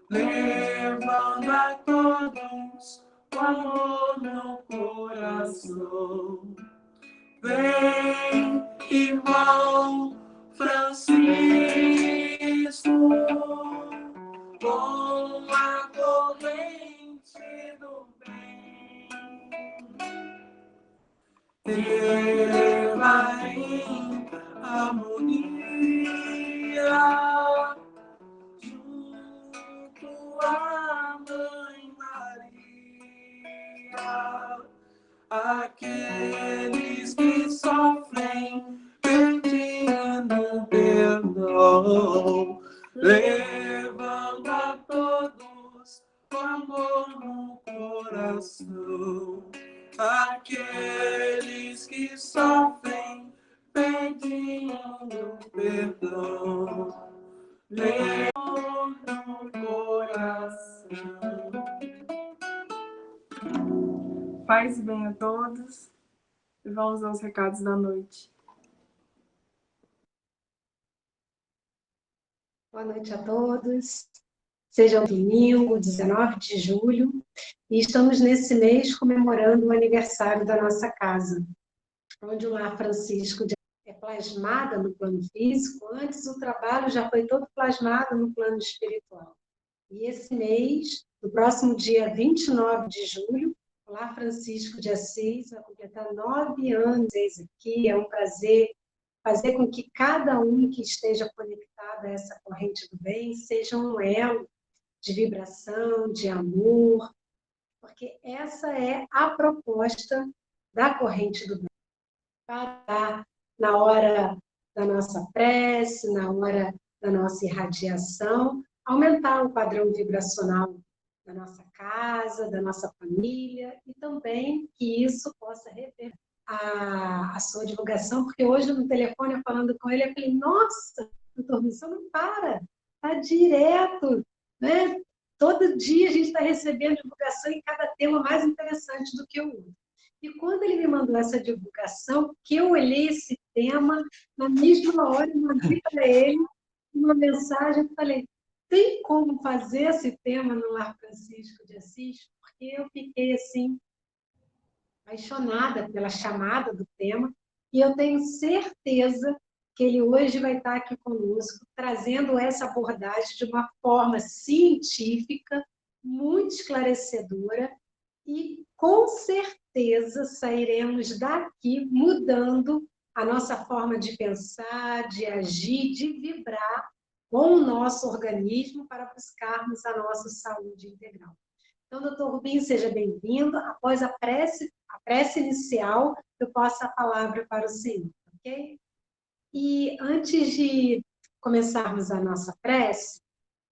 levando a todos o amor no coração. Vem, irmão Francisco, com a corrente do bem. Leva em harmonia junto à Mãe Maria, aqueles que sofrem pedindo perdão, levando a todos o amor no coração. Aqueles que sofrem pedindo perdão, levam no coração. Paz e bem a todos, e vamos aos recados da noite. Boa noite a todos. Seja domingo, 19 de julho, e estamos nesse mês comemorando o aniversário da nossa casa, onde o Lar Francisco é plasmada no plano físico. Antes o trabalho já foi todo plasmado no plano espiritual. E esse mês, no próximo dia 29 de julho, o Lar Francisco de Assis vai completar 9 anos aqui. É um prazer fazer com que cada um que esteja conectado a essa corrente do bem seja um elo de vibração, de amor, porque essa é a proposta da corrente do bem. Para na hora da nossa prece, na hora da nossa irradiação, aumentar o padrão vibracional da nossa casa, da nossa família, e também que isso possa reverter a sua divulgação, porque hoje no telefone, eu falando com ele, eu falei, nossa, doutor, você não para, está direto, né? Todo dia a gente está recebendo divulgação em cada tema mais interessante do que o outro. E quando ele me mandou essa divulgação, que eu olhei esse tema, na mesma hora eu mandei para ele uma mensagem, eu falei, tem como fazer esse tema no Lar Francisco de Assis? Porque eu fiquei assim, apaixonada pela chamada do tema, e eu tenho certeza que ele hoje vai estar aqui conosco, trazendo essa abordagem de uma forma científica, muito esclarecedora, e com certeza sairemos daqui mudando a nossa forma de pensar, de agir, de vibrar com o nosso organismo para buscarmos a nossa saúde integral. Então, doutor Rubinho, seja bem-vindo. Após a prece inicial, eu passo a palavra para o senhor, ok? E antes de começarmos a nossa prece,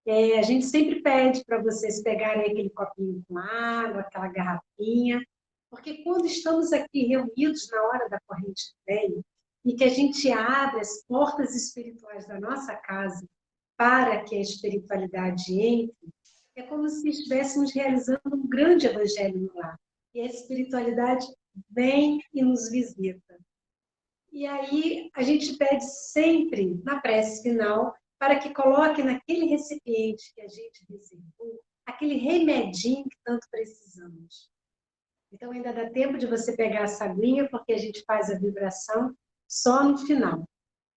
a gente sempre pede para vocês pegarem aquele copinho com água, aquela garrafinha, porque quando estamos aqui reunidos na hora da corrente do bem, e que a gente abre as portas espirituais da nossa casa para que a espiritualidade entre, é como se estivéssemos realizando um grande evangelho no lar. E a espiritualidade vem e nos visita. E aí a gente pede sempre, na prece final, para que coloque naquele recipiente que a gente reservou, aquele remedinho que tanto precisamos. Então ainda dá tempo de você pegar essa aguinha, porque a gente faz a vibração só no final.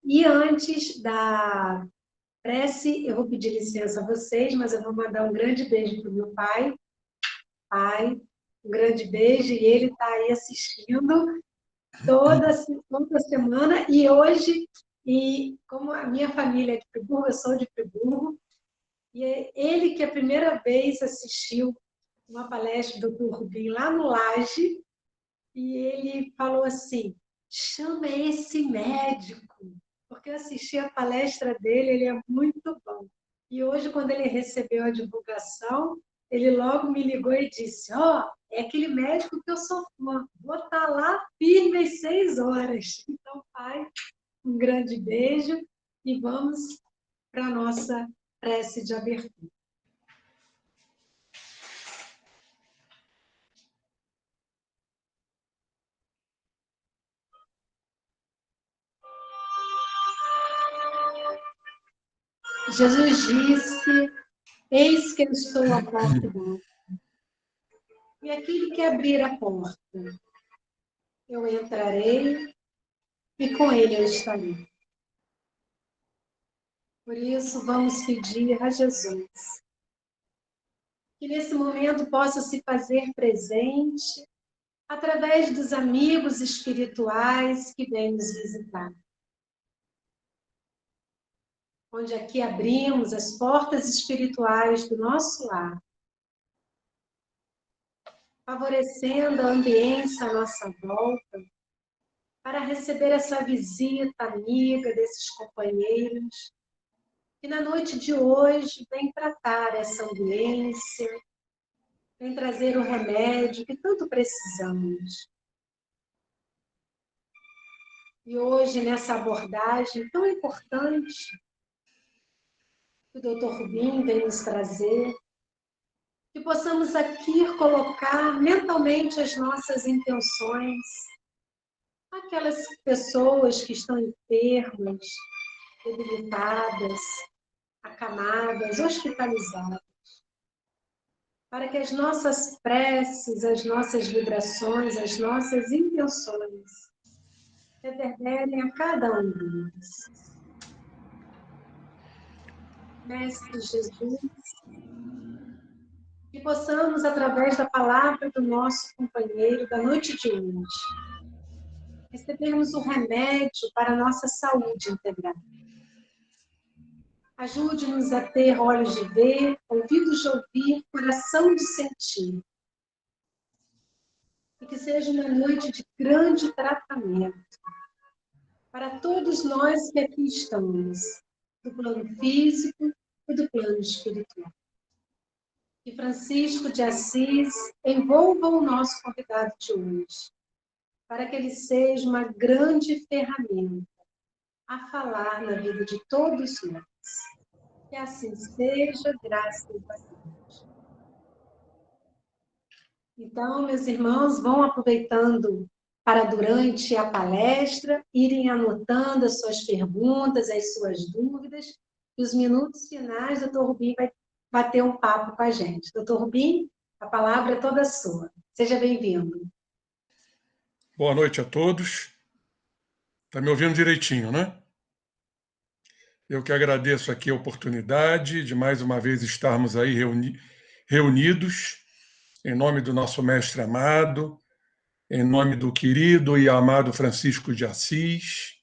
E antes da prece, eu vou pedir licença a vocês, mas eu vou mandar um grande beijo para o meu pai. Pai, um grande beijo, e ele está aí assistindo toda semana, e hoje, e como a minha família é de Friburgo, eu sou de Friburgo, e é ele que a primeira vez assistiu uma palestra do Dr. Rubinho lá no Laje, e ele falou assim, chama esse médico, porque eu assisti a palestra dele, ele é muito bom. E hoje, quando ele recebeu a divulgação, ele logo me ligou e disse, é aquele médico que eu sou fã, vou estar lá firme às 6 horas. Então, pai, um grande beijo e vamos para a nossa prece de abertura. Jesus disse Eis que eu estou à porta e bato. E aquele que abrir a porta, eu entrarei e com ele eu estarei. Por isso, vamos pedir a Jesus que nesse momento possa se fazer presente através dos amigos espirituais que vêm nos visitar. Onde aqui abrimos as portas espirituais do nosso lar, favorecendo a ambiência à nossa volta, para receber essa visita amiga desses companheiros, que na noite de hoje vem tratar essa ambiência, vem trazer o remédio que tanto precisamos. E hoje, nessa abordagem tão importante, que o Dr. Rubim vem nos trazer, que possamos aqui colocar mentalmente as nossas intenções, aquelas pessoas que estão enfermas, debilitadas, acamadas, hospitalizadas, para que as nossas preces, as nossas vibrações, as nossas intenções reverberem a cada um deles. Mestre Jesus, que possamos, através da palavra do nosso companheiro da noite de hoje, recebermos o remédio para a nossa saúde integral. Ajude-nos a ter olhos de ver, ouvidos de ouvir, coração de sentir. E que seja uma noite de grande tratamento para todos nós que aqui estamos, do plano físico e do plano espiritual. Que Francisco de Assis envolva o nosso convidado de hoje, para que ele seja uma grande ferramenta a falar na vida de todos nós. Que assim seja, graças a Deus. Então, meus irmãos, vão aproveitando para, durante a palestra, irem anotando as suas perguntas, as suas dúvidas, e os minutos finais, o Dr. Rubim vai bater um papo com a gente. Dr. Rubim, a palavra é toda sua. Seja bem-vindo. Boa noite a todos. Está me ouvindo direitinho, né? Eu que agradeço aqui a oportunidade de mais uma vez estarmos aí reunidos, em nome do nosso mestre amado, em nome do querido e amado Francisco de Assis,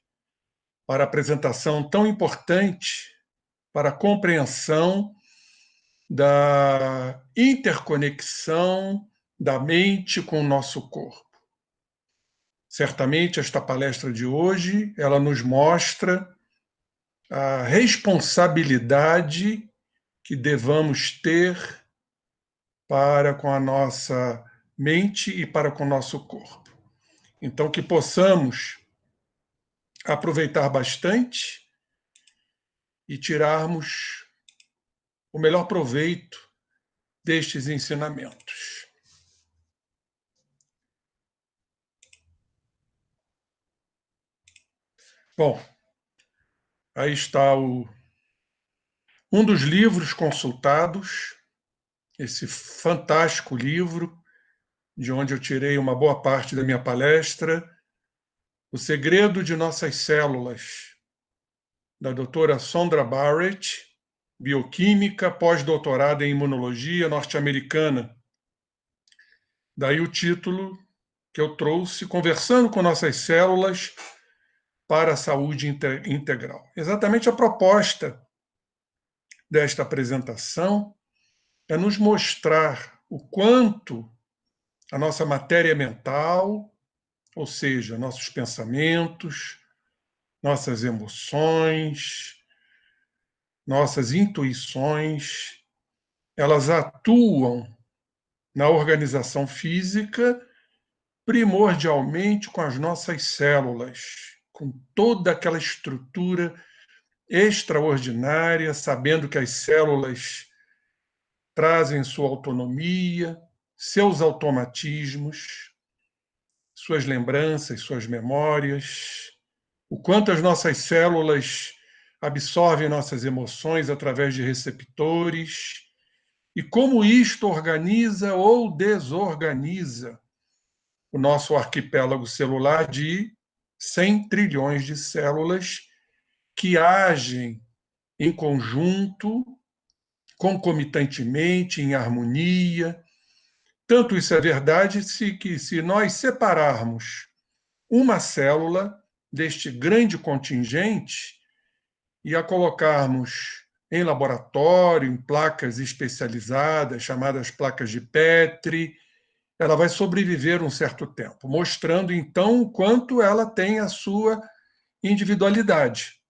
para a apresentação tão importante para a compreensão da interconexão da mente com o nosso corpo. Certamente esta palestra de hoje, ela nos mostra a responsabilidade que devamos ter para com a nossa mente e para com o nosso corpo. Então, que possamos aproveitar bastante e tirarmos o melhor proveito destes ensinamentos. Bom, aí está um dos livros consultados, esse fantástico livro, de onde eu tirei uma boa parte da minha palestra, O Segredo de Nossas Células, da doutora Sondra Barrett, bioquímica, pós-doutorada em imunologia norte-americana. Daí o título que eu trouxe, Conversando com Nossas Células para a Saúde Integral. Exatamente a proposta desta apresentação é nos mostrar o quanto a nossa matéria mental, ou seja, nossos pensamentos, nossas emoções, nossas intuições, elas atuam na organização física primordialmente com as nossas células, com toda aquela estrutura extraordinária, sabendo que as células trazem sua autonomia, seus automatismos, suas lembranças, suas memórias, o quanto as nossas células absorvem nossas emoções através de receptores e como isto organiza ou desorganiza o nosso arquipélago celular de 100 trilhões de células que agem em conjunto, concomitantemente, em harmonia. Tanto isso é verdade que, se nós separarmos uma célula deste grande contingente e a colocarmos em laboratório, em placas especializadas, chamadas placas de Petri, ela vai sobreviver um certo tempo, mostrando, então, o quanto ela tem a sua individualidade,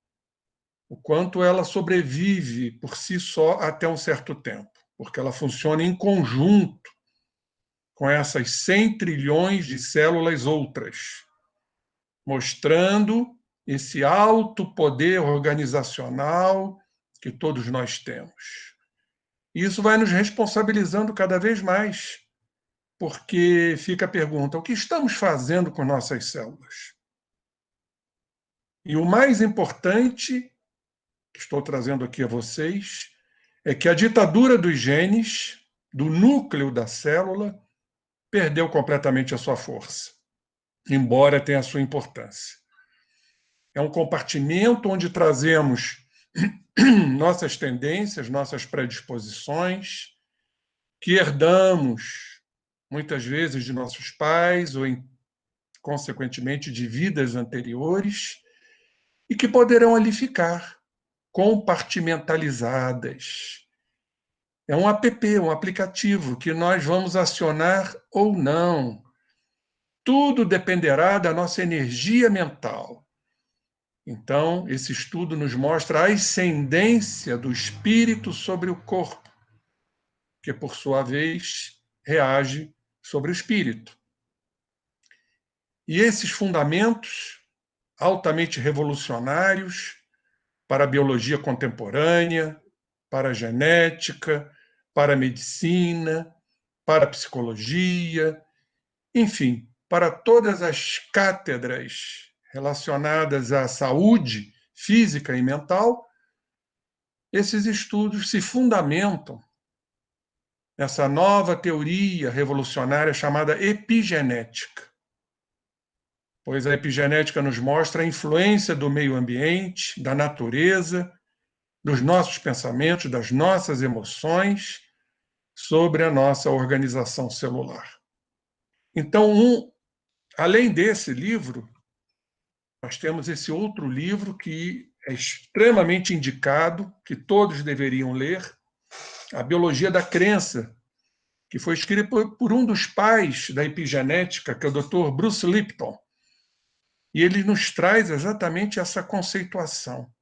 o quanto ela sobrevive por si só até um certo tempo, porque ela funciona em conjunto com essas 100 trilhões de células outras, mostrando esse alto poder organizacional que todos nós temos. Isso vai nos responsabilizando cada vez mais, porque fica a pergunta: o que estamos fazendo com nossas células? E o mais importante, que estou trazendo aqui a vocês, é que a ditadura dos genes, do núcleo da célula, perdeu completamente a sua força, embora tenha a sua importância. É um compartimento onde trazemos nossas tendências, nossas predisposições, que herdamos, muitas vezes, de nossos pais, ou, consequentemente, de vidas anteriores, e que poderão ali ficar compartimentalizadas. É um app, um aplicativo, que nós vamos acionar ou não. Tudo dependerá da nossa energia mental. Então, esse estudo nos mostra a ascendência do espírito sobre o corpo, que, por sua vez, reage sobre o espírito. E esses fundamentos altamente revolucionários para a biologia contemporânea, para a genética, para a medicina, para a psicologia, enfim, para todas as cátedras relacionadas à saúde física e mental, esses estudos se fundamentam nessa nova teoria revolucionária chamada epigenética. Pois a epigenética nos mostra a influência do meio ambiente, da natureza, dos nossos pensamentos, das nossas emoções sobre a nossa organização celular. Então, além desse livro, nós temos esse outro livro que é extremamente indicado, que todos deveriam ler, A Biologia da Crença, que foi escrito por um dos pais da epigenética, que é o Dr. Bruce Lipton. E ele nos traz exatamente essa conceituação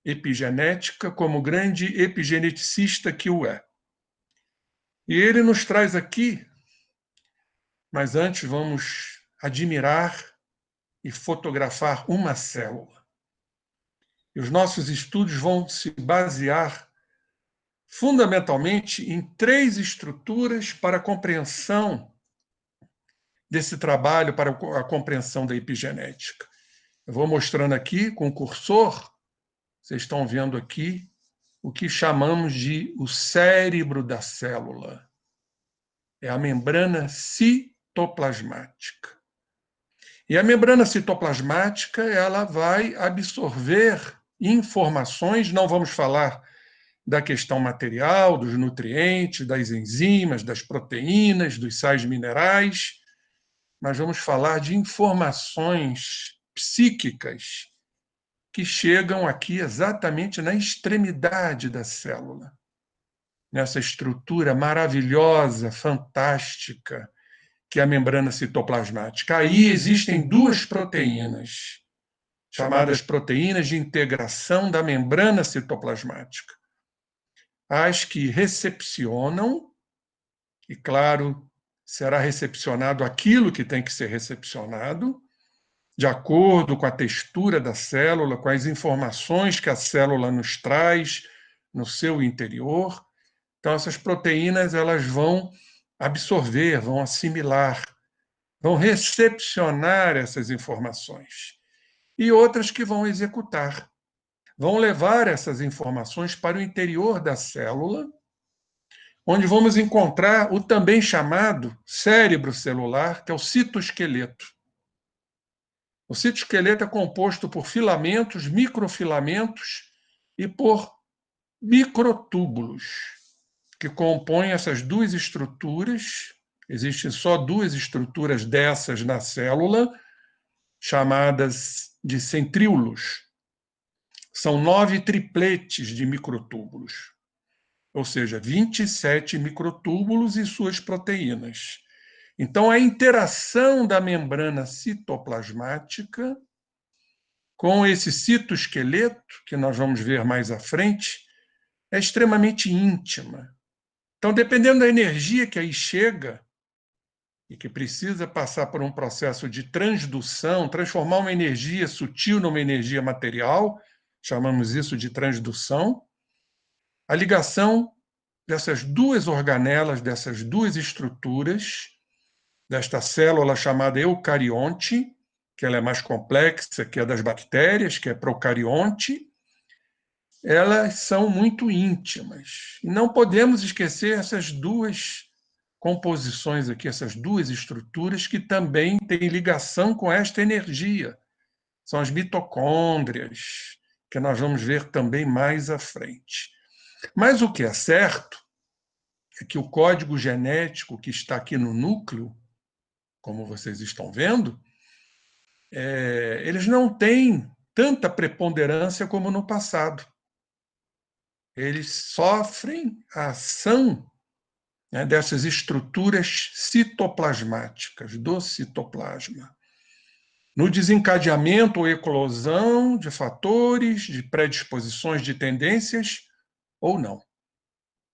epigenética como grande epigeneticista que o é. E ele nos traz aqui, mas antes vamos admirar e fotografar uma célula. E os nossos estudos vão se basear fundamentalmente em 3 estruturas para a compreensão desse trabalho, para a compreensão da epigenética. Eu vou mostrando aqui com o cursor, vocês estão vendo aqui, o que chamamos de o cérebro da célula. É a membrana citoplasmática. E a membrana citoplasmática, ela vai absorver informações, não vamos falar da questão material, dos nutrientes, das enzimas, das proteínas, dos sais minerais, mas vamos falar de informações psíquicas que chegam aqui exatamente na extremidade da célula, nessa estrutura maravilhosa, fantástica, que é a membrana citoplasmática. Aí existem 2 proteínas, chamadas proteínas de integração da membrana citoplasmática. As que recepcionam, e claro, será recepcionado aquilo que tem que ser recepcionado, de acordo com a textura da célula, com as informações que a célula nos traz no seu interior. Então, essas proteínas, elas vão absorver, vão assimilar, vão recepcionar essas informações. E outras que vão executar, vão levar essas informações para o interior da célula, onde vamos encontrar o também chamado cérebro celular, que é o citoesqueleto. O citoesqueleto é composto por filamentos, microfilamentos e por microtúbulos, que compõem essas duas estruturas. Existem só duas estruturas dessas na célula, chamadas de centríolos. São 9 tripletes de microtúbulos, ou seja, 27 microtúbulos e suas proteínas. Então, a interação da membrana citoplasmática com esse citoesqueleto, que nós vamos ver mais à frente, é extremamente íntima. Então, dependendo da energia que aí chega, e que precisa passar por um processo de transdução, transformar uma energia sutil numa energia material, chamamos isso de transdução, a ligação dessas duas organelas, dessas duas estruturas, desta célula chamada eucarionte, que ela é mais complexa que a das bactérias, que é procarionte, elas são muito íntimas. E não podemos esquecer essas duas composições aqui, essas duas estruturas que também têm ligação com esta energia. São as mitocôndrias, que nós vamos ver também mais à frente. Mas o que é certo é que o código genético que está aqui no núcleo, como vocês estão vendo, eles não têm tanta preponderância como no passado. Eles sofrem a ação, né, dessas estruturas citoplasmáticas, do citoplasma, no desencadeamento ou eclosão de fatores, de predisposições, de tendências, ou não.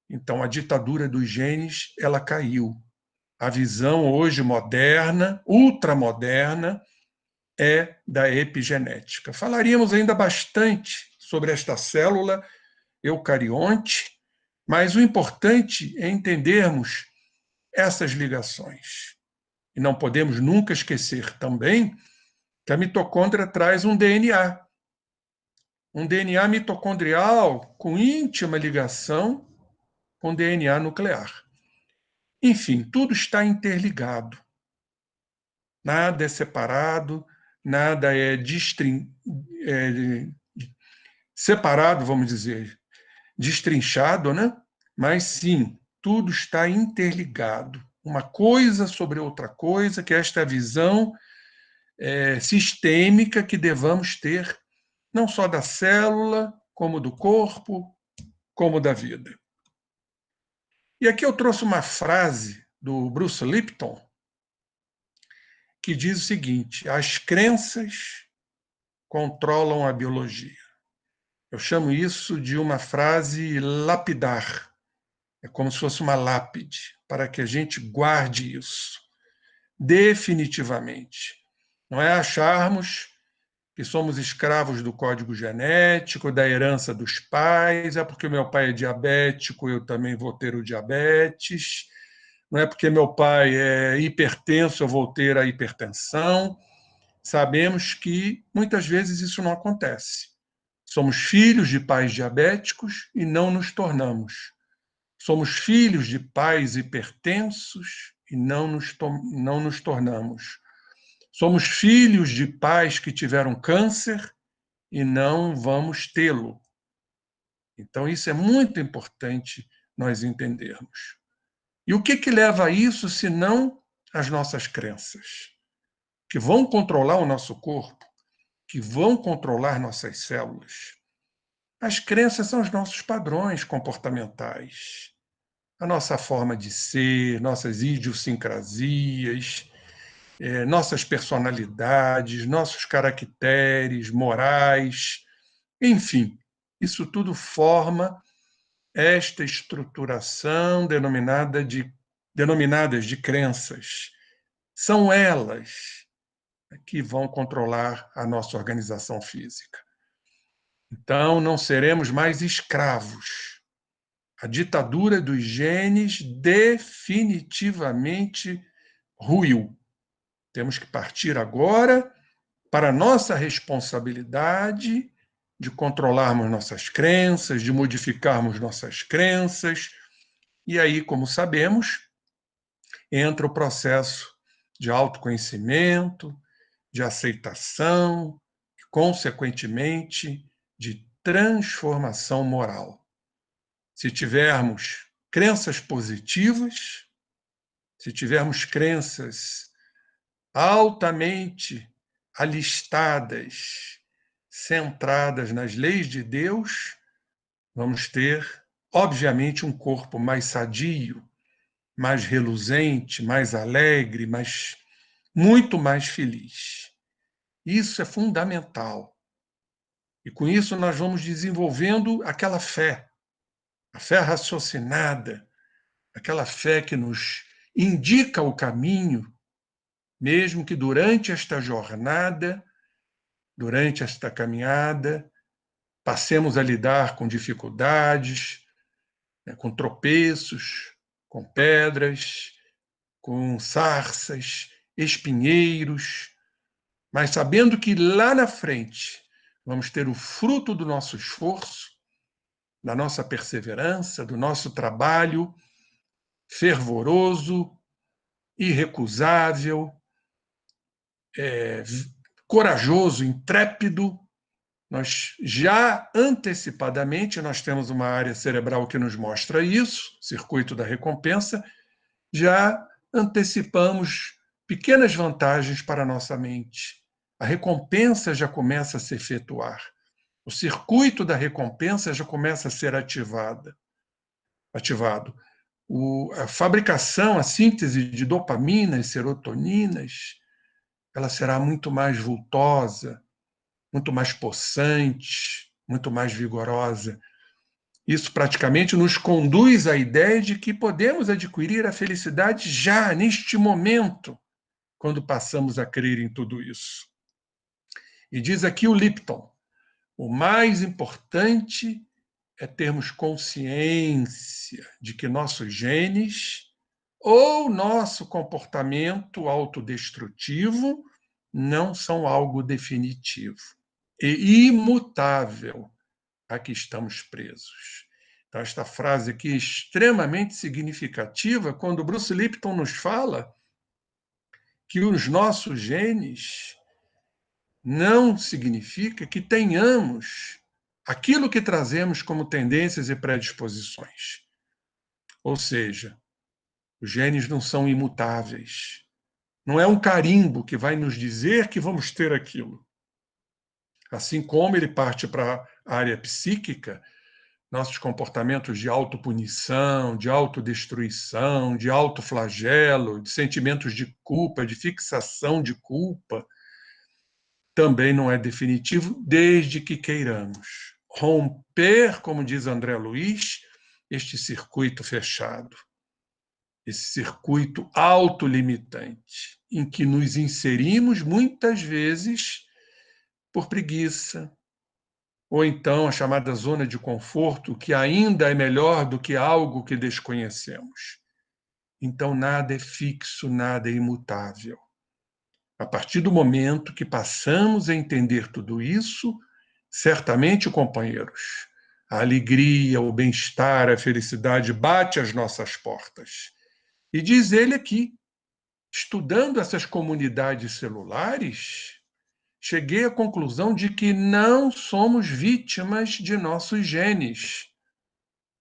Então, a ditadura dos genes, ela caiu. A visão hoje moderna, ultramoderna, é da epigenética. Falaríamos ainda bastante sobre esta célula eucarionte, mas o importante é entendermos essas ligações. E não podemos nunca esquecer também que a mitocôndria traz um DNA mitocondrial com íntima ligação com DNA nuclear. Enfim, tudo está interligado. Nada é separado, nada é separado, vamos dizer, destrinchado, né? Mas sim, tudo está interligado. Uma coisa sobre outra coisa, que é esta visão sistêmica que devamos ter, não só da célula, como do corpo, como da vida. E aqui eu trouxe uma frase do Bruce Lipton, que diz o seguinte: as crenças controlam a biologia. Eu chamo isso de uma frase lapidar. É como se fosse uma lápide, para que a gente guarde isso, definitivamente. Não é acharmos que somos escravos do código genético, da herança dos pais, é porque meu pai é diabético, eu também vou ter o diabetes, não é porque meu pai é hipertenso, eu vou ter a hipertensão. Sabemos que muitas vezes isso não acontece. Somos filhos de pais diabéticos e não nos tornamos. Somos filhos de pais hipertensos e não nos tornamos. Somos filhos de pais que tiveram câncer e não vamos tê-lo. Então, isso é muito importante nós entendermos. E o que leva a isso, senão as nossas crenças, que vão controlar o nosso corpo, que vão controlar nossas células? As crenças são os nossos padrões comportamentais, a nossa forma de ser, nossas idiosincrasias, nossas personalidades, nossos caracteres morais, enfim, isso tudo forma esta estruturação denominadas de crenças. São elas que vão controlar a nossa organização física. Então, não seremos mais escravos. A ditadura dos genes definitivamente ruiu. Temos que partir agora para a nossa responsabilidade de controlarmos nossas crenças, de modificarmos nossas crenças E aí, como sabemos, entra o processo de autoconhecimento, de aceitação, consequentemente, de transformação moral. Se tivermos crenças positivas, se tivermos crenças altamente alistadas, centradas nas leis de Deus, vamos ter, obviamente, um corpo mais sadio, mais reluzente, mais alegre, muito mais feliz. Isso é fundamental. E com isso nós vamos desenvolvendo aquela fé, a fé raciocinada, aquela fé que nos indica o caminho, mesmo que durante esta jornada, durante esta caminhada, passemos a lidar com dificuldades, com tropeços, com pedras, com sarças, espinheiros, mas sabendo que lá na frente vamos ter o fruto do nosso esforço, da nossa perseverança, do nosso trabalho fervoroso, irrecusável, corajoso, intrépido. Nós já antecipadamente, nós temos uma área cerebral que nos mostra isso, circuito da recompensa, já antecipamos pequenas vantagens para a nossa mente. A recompensa já começa a se efetuar. O circuito da recompensa já começa a ser ativado. A fabricação, a síntese de dopaminas, serotoninas, ela será muito mais vultosa, muito mais possante, muito mais vigorosa. Isso praticamente nos conduz à ideia de que podemos adquirir a felicidade já, neste momento, quando passamos a crer em tudo isso. E diz aqui o Lipton, o mais importante é termos consciência de que nossos genes ou nosso comportamento autodestrutivo não são algo definitivo e imutável a que estamos presos. Então, esta frase aqui é extremamente significativa quando Bruce Lipton nos fala que os nossos genes não significa que tenhamos aquilo que trazemos como tendências e predisposições. Ou seja, os genes não são imutáveis. Não é um carimbo que vai nos dizer que vamos ter aquilo. Assim como ele parte para a área psíquica, nossos comportamentos de autopunição, de autodestruição, de autoflagelo, de sentimentos de culpa, de fixação de culpa, também não é definitivo, desde que queiramos romper, como diz André Luiz, este circuito fechado, esse circuito autolimitante, em que nos inserimos muitas vezes por preguiça, ou então a chamada zona de conforto, que ainda é melhor do que algo que desconhecemos. Então, nada é fixo, nada é imutável. A partir do momento que passamos a entender tudo isso, certamente, companheiros, a alegria, o bem-estar, a felicidade bate às nossas portas. E diz ele aqui, estudando essas comunidades celulares, cheguei à conclusão de que não somos vítimas de nossos genes,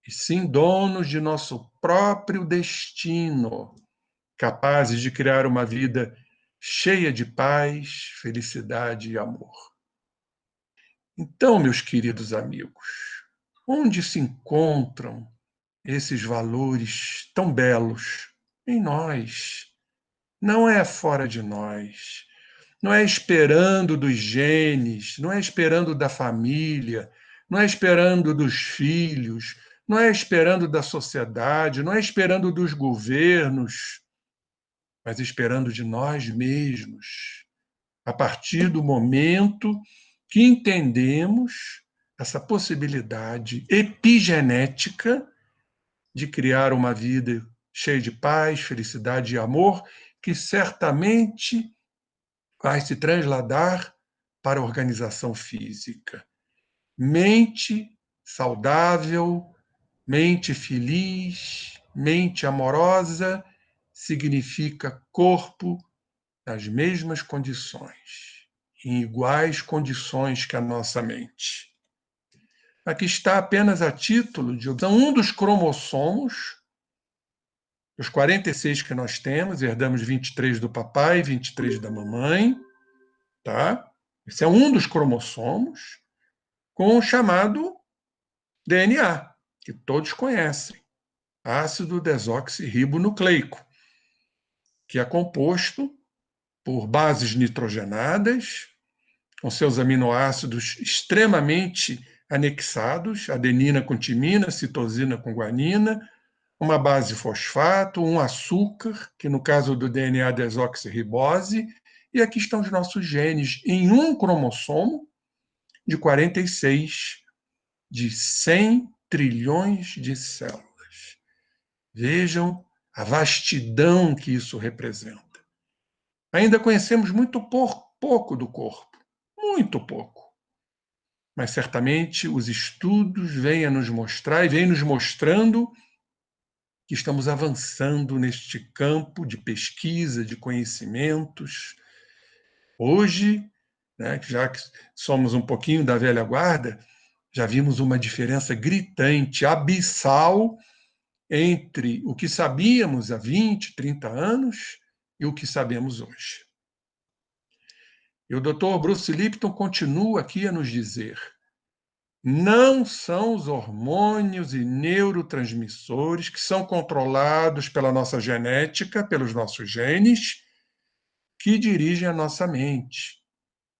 e sim donos de nosso próprio destino, capazes de criar uma vida cheia de paz, felicidade e amor. Então, meus queridos amigos, onde se encontram esses valores tão belos? Em nós. Não é fora de nós. Não é esperando dos genes, não é esperando da família, não é esperando dos filhos, não é esperando da sociedade, não é esperando dos governos, mas esperando de nós mesmos, a partir do momento que entendemos essa possibilidade epigenética de criar uma vida cheia de paz, felicidade e amor, que certamente vai se trasladar para a organização física. Mente saudável, mente feliz, mente amorosa significa corpo nas mesmas condições, em iguais condições que a nossa mente. Aqui está apenas a título de um dos cromossomos, os 46 que nós temos, herdamos 23 do papai, 23 da mamãe, tá? Esse é um dos cromossomos, com o chamado DNA, que todos conhecem, ácido desoxirribonucleico, que é composto por bases nitrogenadas, com seus aminoácidos extremamente anexados, adenina com timina, citosina com guanina, uma base fosfato, um açúcar, que no caso do DNA desoxirribose, e aqui estão os nossos genes em um cromossomo de 46 de 100 trilhões de células. Vejam a vastidão que isso representa. Ainda conhecemos muito pouco do corpo, muito pouco. Mas certamente os estudos vêm a nos mostrar e vêm nos mostrando que estamos avançando neste campo de pesquisa, de conhecimentos. Hoje, né, já que somos um pouquinho da velha guarda, já vimos uma diferença gritante, abissal, entre o que sabíamos há 20, 30 anos e o que sabemos hoje. E o Dr. Bruce Lipton continua aqui a nos dizer: não são os hormônios e neurotransmissores que são controlados pela nossa genética, pelos nossos genes, que dirigem a nossa mente,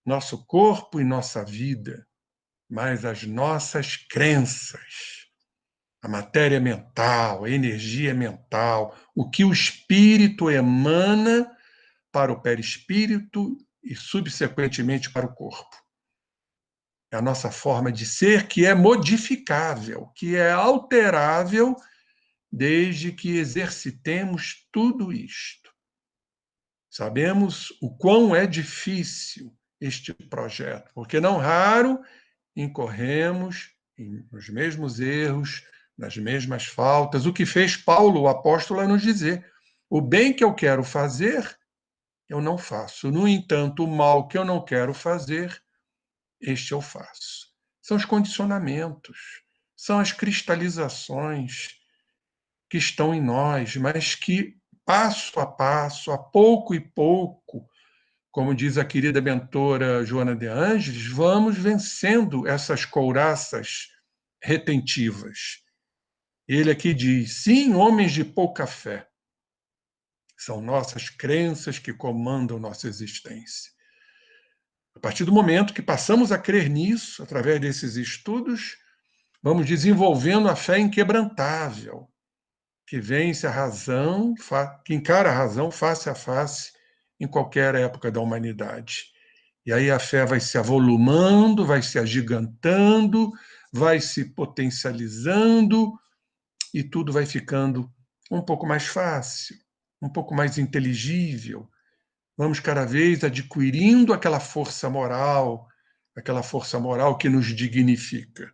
nosso corpo e nossa vida, mas as nossas crenças, a matéria mental, a energia mental, o que o espírito emana para o perispírito e, subsequentemente, para o corpo. É a nossa forma de ser que é modificável, que é alterável, desde que exercitemos tudo isto. Sabemos o quão é difícil este projeto, porque não raro incorremos nos mesmos erros, nas mesmas faltas, o que fez Paulo, o apóstolo, a nos dizer: o bem que eu quero fazer, eu não faço. No entanto, o mal que eu não quero fazer, este eu faço. São os condicionamentos, são as cristalizações que estão em nós, mas que, passo a passo, a pouco e pouco, como diz a querida mentora Joana de Ângeles, vamos vencendo essas couraças retentivas. Ele aqui diz: sim, homens de pouca fé. São nossas crenças que comandam nossa existência. A partir do momento que passamos a crer nisso, através desses estudos, vamos desenvolvendo a fé inquebrantável, que vence a razão, que encara a razão face a face em qualquer época da humanidade. E aí a fé vai se avolumando, vai se agigantando, vai se potencializando, e tudo vai ficando um pouco mais fácil, um pouco mais inteligível. Vamos cada vez adquirindo aquela força moral que nos dignifica.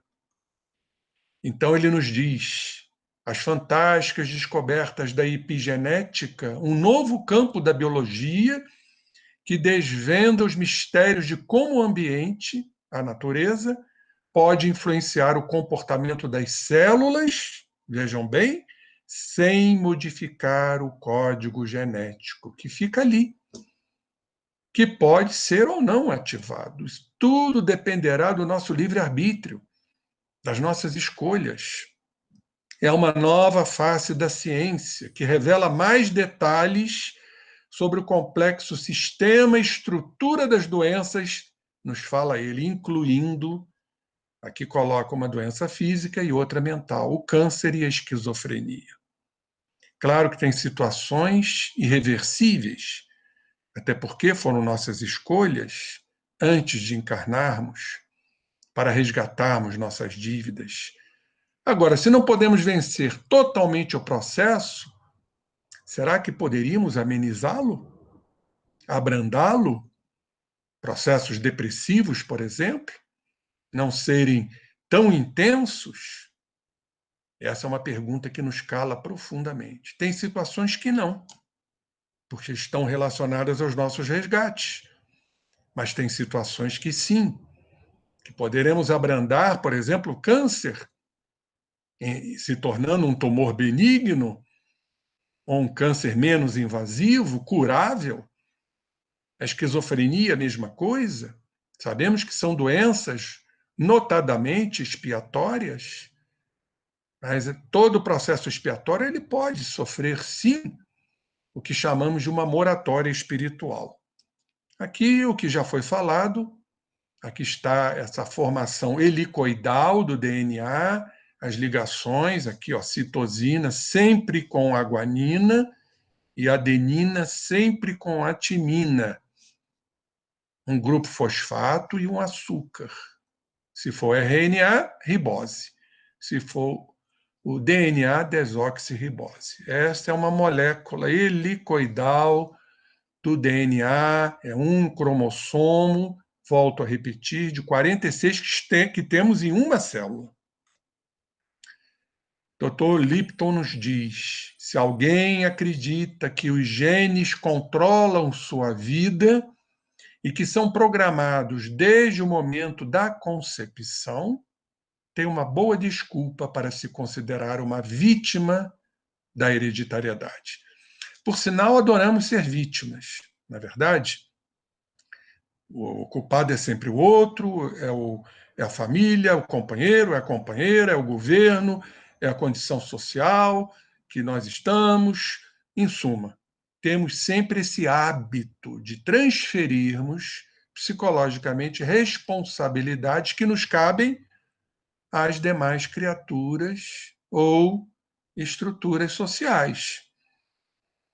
Então ele nos diz: as fantásticas descobertas da epigenética, um novo campo da biologia que desvenda os mistérios de como o ambiente, a natureza, pode influenciar o comportamento das células, vejam bem, sem modificar o código genético que fica ali, que pode ser ou não ativado. Isso tudo dependerá do nosso livre-arbítrio, das nossas escolhas. É uma nova face da ciência que revela mais detalhes sobre o complexo sistema e estrutura das doenças, nos fala ele, incluindo, aqui coloca uma doença física e outra mental, o câncer e a esquizofrenia. Claro que tem situações irreversíveis, até porque foram nossas escolhas, antes de encarnarmos, para resgatarmos nossas dívidas. Agora, se não podemos vencer totalmente o processo, será que poderíamos amenizá-lo? Abrandá-lo? Processos depressivos, por exemplo, não serem tão intensos? Essa é uma pergunta que nos cala profundamente. Tem situações que não, porque estão relacionadas aos nossos resgates. Mas tem situações que sim, que poderemos abrandar, por exemplo, o câncer, se tornando um tumor benigno, ou um câncer menos invasivo, curável. A esquizofrenia, a mesma coisa. Sabemos que são doenças notadamente expiatórias, mas todo o processo expiatório ele pode sofrer, sim, o que chamamos de uma moratória espiritual. Aqui, o que já foi falado, aqui está essa formação helicoidal do DNA, as ligações, aqui, ó, citosina sempre com a guanina e adenina sempre com a timina. Um grupo fosfato e um açúcar. Se for RNA, ribose. Se for o DNA, desoxirribose. Esta é uma molécula helicoidal do DNA, é um cromossomo, volto a repetir, de 46 que temos em uma célula. Dr. Lipton nos diz, se alguém acredita que os genes controlam sua vida e que são programados desde o momento da concepção, tem uma boa desculpa para se considerar uma vítima da hereditariedade. Por sinal, adoramos ser vítimas, não é verdade? O culpado é sempre o outro, é a família, é o companheiro, é a companheira, é o governo, é a condição social que nós estamos. Em suma, temos sempre esse hábito de transferirmos psicologicamente responsabilidades que nos cabem às demais criaturas ou estruturas sociais.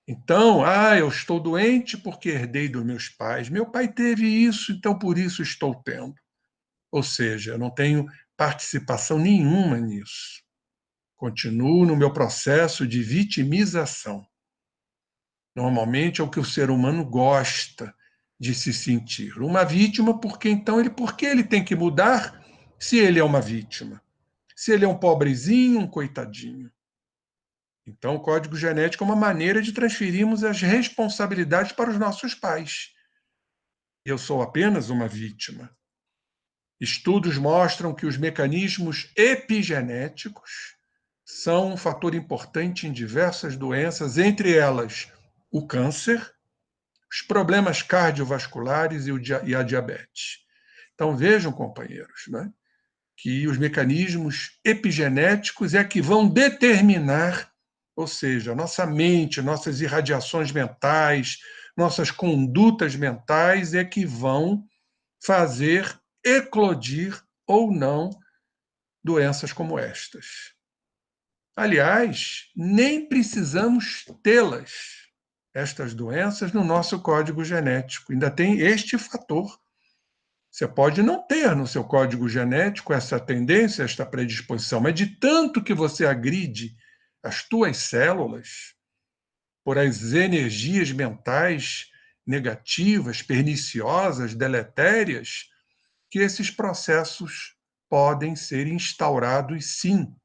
Então, eu estou doente porque herdei dos meus pais. Meu pai teve isso, então por isso estou tendo. Ou seja, eu não tenho participação nenhuma nisso. Continuo no meu processo de vitimização. Normalmente é o que o ser humano gosta de se sentir. Uma vítima, por que ele tem que mudar se ele é uma vítima? Se ele é um pobrezinho, um coitadinho. Então, o código genético é uma maneira de transferirmos as responsabilidades para os nossos pais. Eu sou apenas uma vítima. Estudos mostram que os mecanismos epigenéticos são um fator importante em diversas doenças, entre elas o câncer, os problemas cardiovasculares e a diabetes. Então, vejam, companheiros, né, que os mecanismos epigenéticos é que vão determinar, ou seja, nossa mente, nossas irradiações mentais, nossas condutas mentais é que vão fazer eclodir ou não doenças como estas. Aliás, nem precisamos tê-las, estas doenças, no nosso código genético. Ainda tem este fator. Você pode não ter no seu código genético essa tendência, esta predisposição, mas de tanto que você agride as tuas células por as energias mentais negativas, perniciosas, deletérias, que esses processos podem ser instaurados, sim,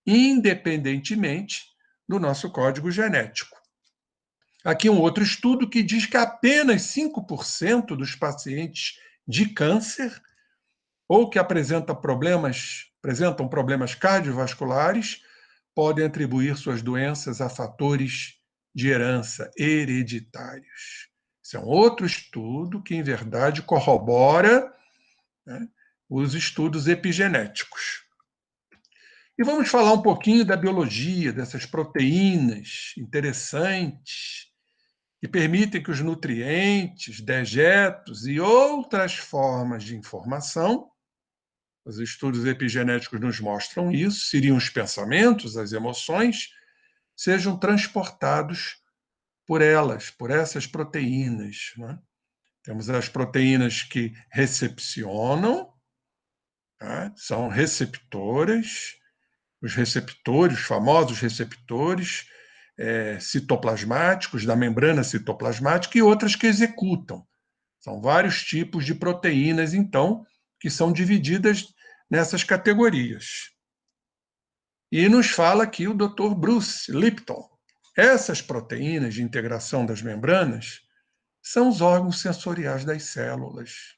independentemente do nosso código genético. Aqui um outro estudo que diz que apenas 5% dos pacientes de câncer ou que apresentam problemas cardiovasculares podem atribuir suas doenças a fatores de herança hereditários. Esse é um outro estudo que, em verdade, corrobora, né, os estudos epigenéticos. E vamos falar um pouquinho da biologia, dessas proteínas interessantes que permitem que os nutrientes, dejetos e outras formas de informação, os estudos epigenéticos nos mostram isso, seriam os pensamentos, as emoções, sejam transportados por elas, por essas proteínas, né? Temos as proteínas que recepcionam, tá? São receptoras, os famosos receptores citoplasmáticos, da membrana citoplasmática, e outras que executam. São vários tipos de proteínas, então, que são divididas nessas categorias. E nos fala aqui o Dr. Bruce Lipton. Essas proteínas de integração das membranas são os órgãos sensoriais das células,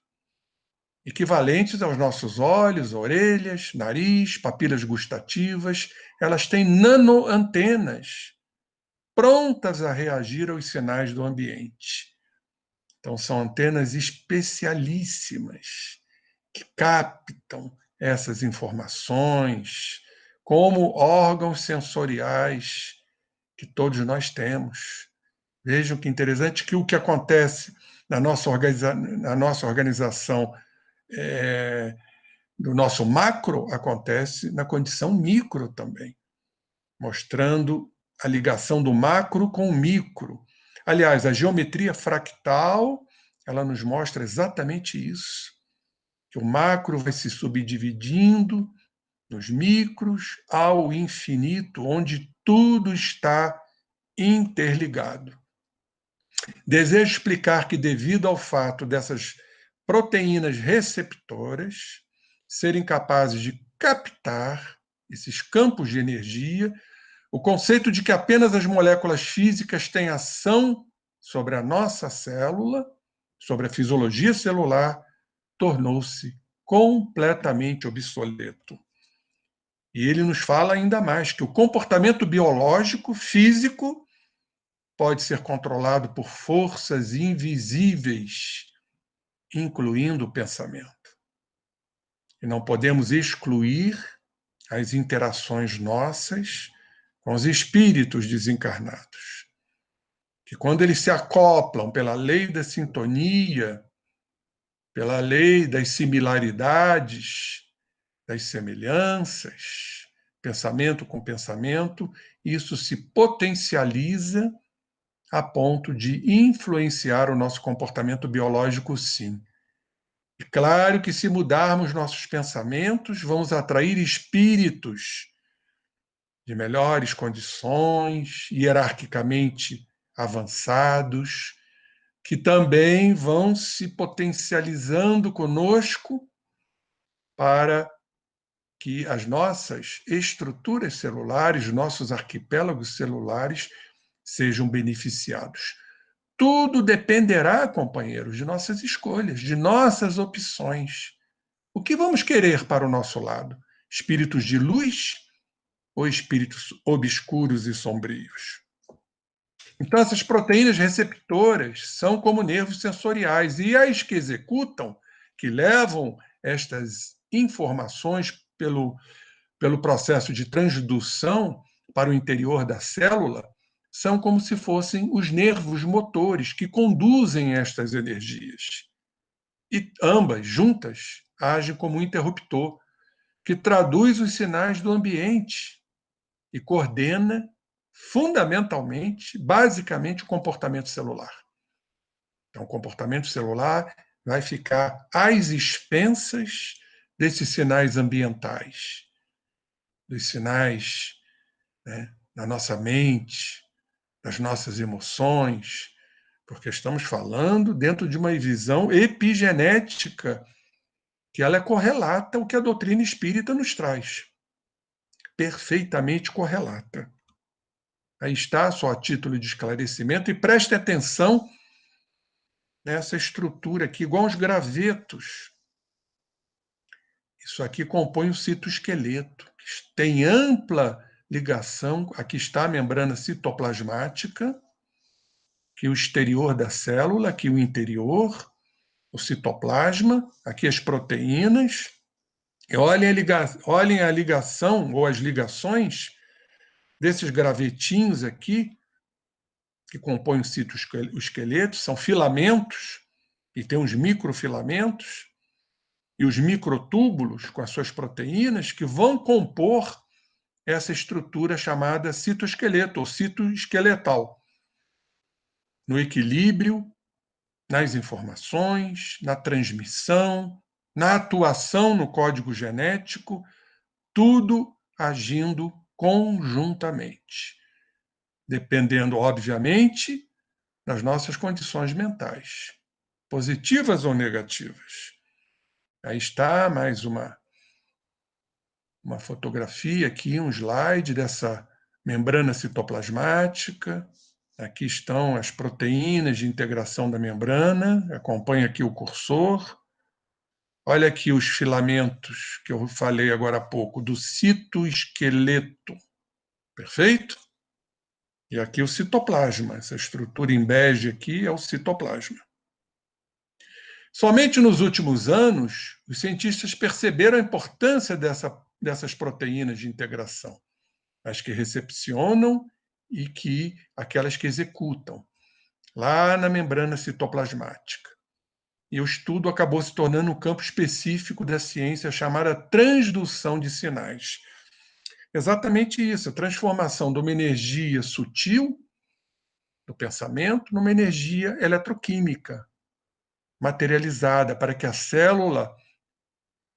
equivalentes aos nossos olhos, orelhas, nariz, papilas gustativas. Elas têm nanoantenas prontas a reagir aos sinais do ambiente. Então, são antenas especialíssimas que captam essas informações como órgãos sensoriais que todos nós temos. Vejam que interessante que o que acontece na nossa organização do nosso macro acontece na condição micro também, mostrando a ligação do macro com o micro. Aliás, a geometria fractal, ela nos mostra exatamente isso, que o macro vai se subdividindo nos micros ao infinito, onde tudo está interligado. Desejo explicar que, devido ao fato dessas proteínas receptoras serem capazes de captar esses campos de energia, o conceito de que apenas as moléculas físicas têm ação sobre a nossa célula, sobre a fisiologia celular, tornou-se completamente obsoleto. E ele nos fala ainda mais que o comportamento biológico, físico, pode ser controlado por forças invisíveis, incluindo o pensamento. E não podemos excluir as interações nossas com os espíritos desencarnados, que quando eles se acoplam pela lei da sintonia, pela lei das similaridades, das semelhanças, pensamento com pensamento, isso se potencializa a ponto de influenciar o nosso comportamento biológico, sim. E claro que se mudarmos nossos pensamentos, vamos atrair espíritos de melhores condições, hierarquicamente avançados, que também vão se potencializando conosco para que as nossas estruturas celulares, nossos arquipélagos celulares, sejam beneficiados. Tudo dependerá, companheiros, de nossas escolhas, de nossas opções. O que vamos querer para o nosso lado? Espíritos de luz ou espíritos obscuros e sombrios? Então, essas proteínas receptoras são como nervos sensoriais, e as que executam, que levam estas informações pelo processo de transdução para o interior da célula, são como se fossem os nervos motores que conduzem estas energias. E ambas, juntas, agem como um interruptor que traduz os sinais do ambiente e coordena fundamentalmente, basicamente, o comportamento celular. Então, o comportamento celular vai ficar às expensas desses sinais ambientais, dos sinais, né, da nossa mente, das nossas emoções, porque estamos falando dentro de uma visão epigenética, que ela é correlata ao que a doutrina espírita nos traz. Perfeitamente correlata. Aí está, só a título de esclarecimento, e preste atenção nessa estrutura aqui, igual aos gravetos. Isso aqui compõe o citoesqueleto, que tem ampla ligação, aqui está a membrana citoplasmática, aqui o exterior da célula, aqui o interior, o citoplasma, aqui as proteínas. E olhem a ligação, ou as ligações, desses gravetinhos aqui, que compõem o citoesqueleto, são filamentos, e tem os microfilamentos, e os microtúbulos com as suas proteínas, que vão compor essa estrutura chamada citoesqueleto, ou citoesqueletal, no equilíbrio, nas informações, na transmissão, na atuação no código genético, tudo agindo conjuntamente, dependendo, obviamente, das nossas condições mentais, positivas ou negativas. Aí está mais uma uma fotografia aqui, um slide dessa membrana citoplasmática. Aqui estão as proteínas de integração da membrana. Acompanha aqui o cursor. Olha aqui os filamentos que eu falei agora há pouco, do citoesqueleto. Perfeito? E aqui o citoplasma. Essa estrutura em bege aqui é o citoplasma. Somente nos últimos anos, os cientistas perceberam a importância dessas proteínas de integração, as que recepcionam e aquelas que executam, lá na membrana citoplasmática. E o estudo acabou se tornando um campo específico da ciência chamada transdução de sinais. Exatamente isso, a transformação de uma energia sutil do pensamento numa energia eletroquímica materializada, para que a célula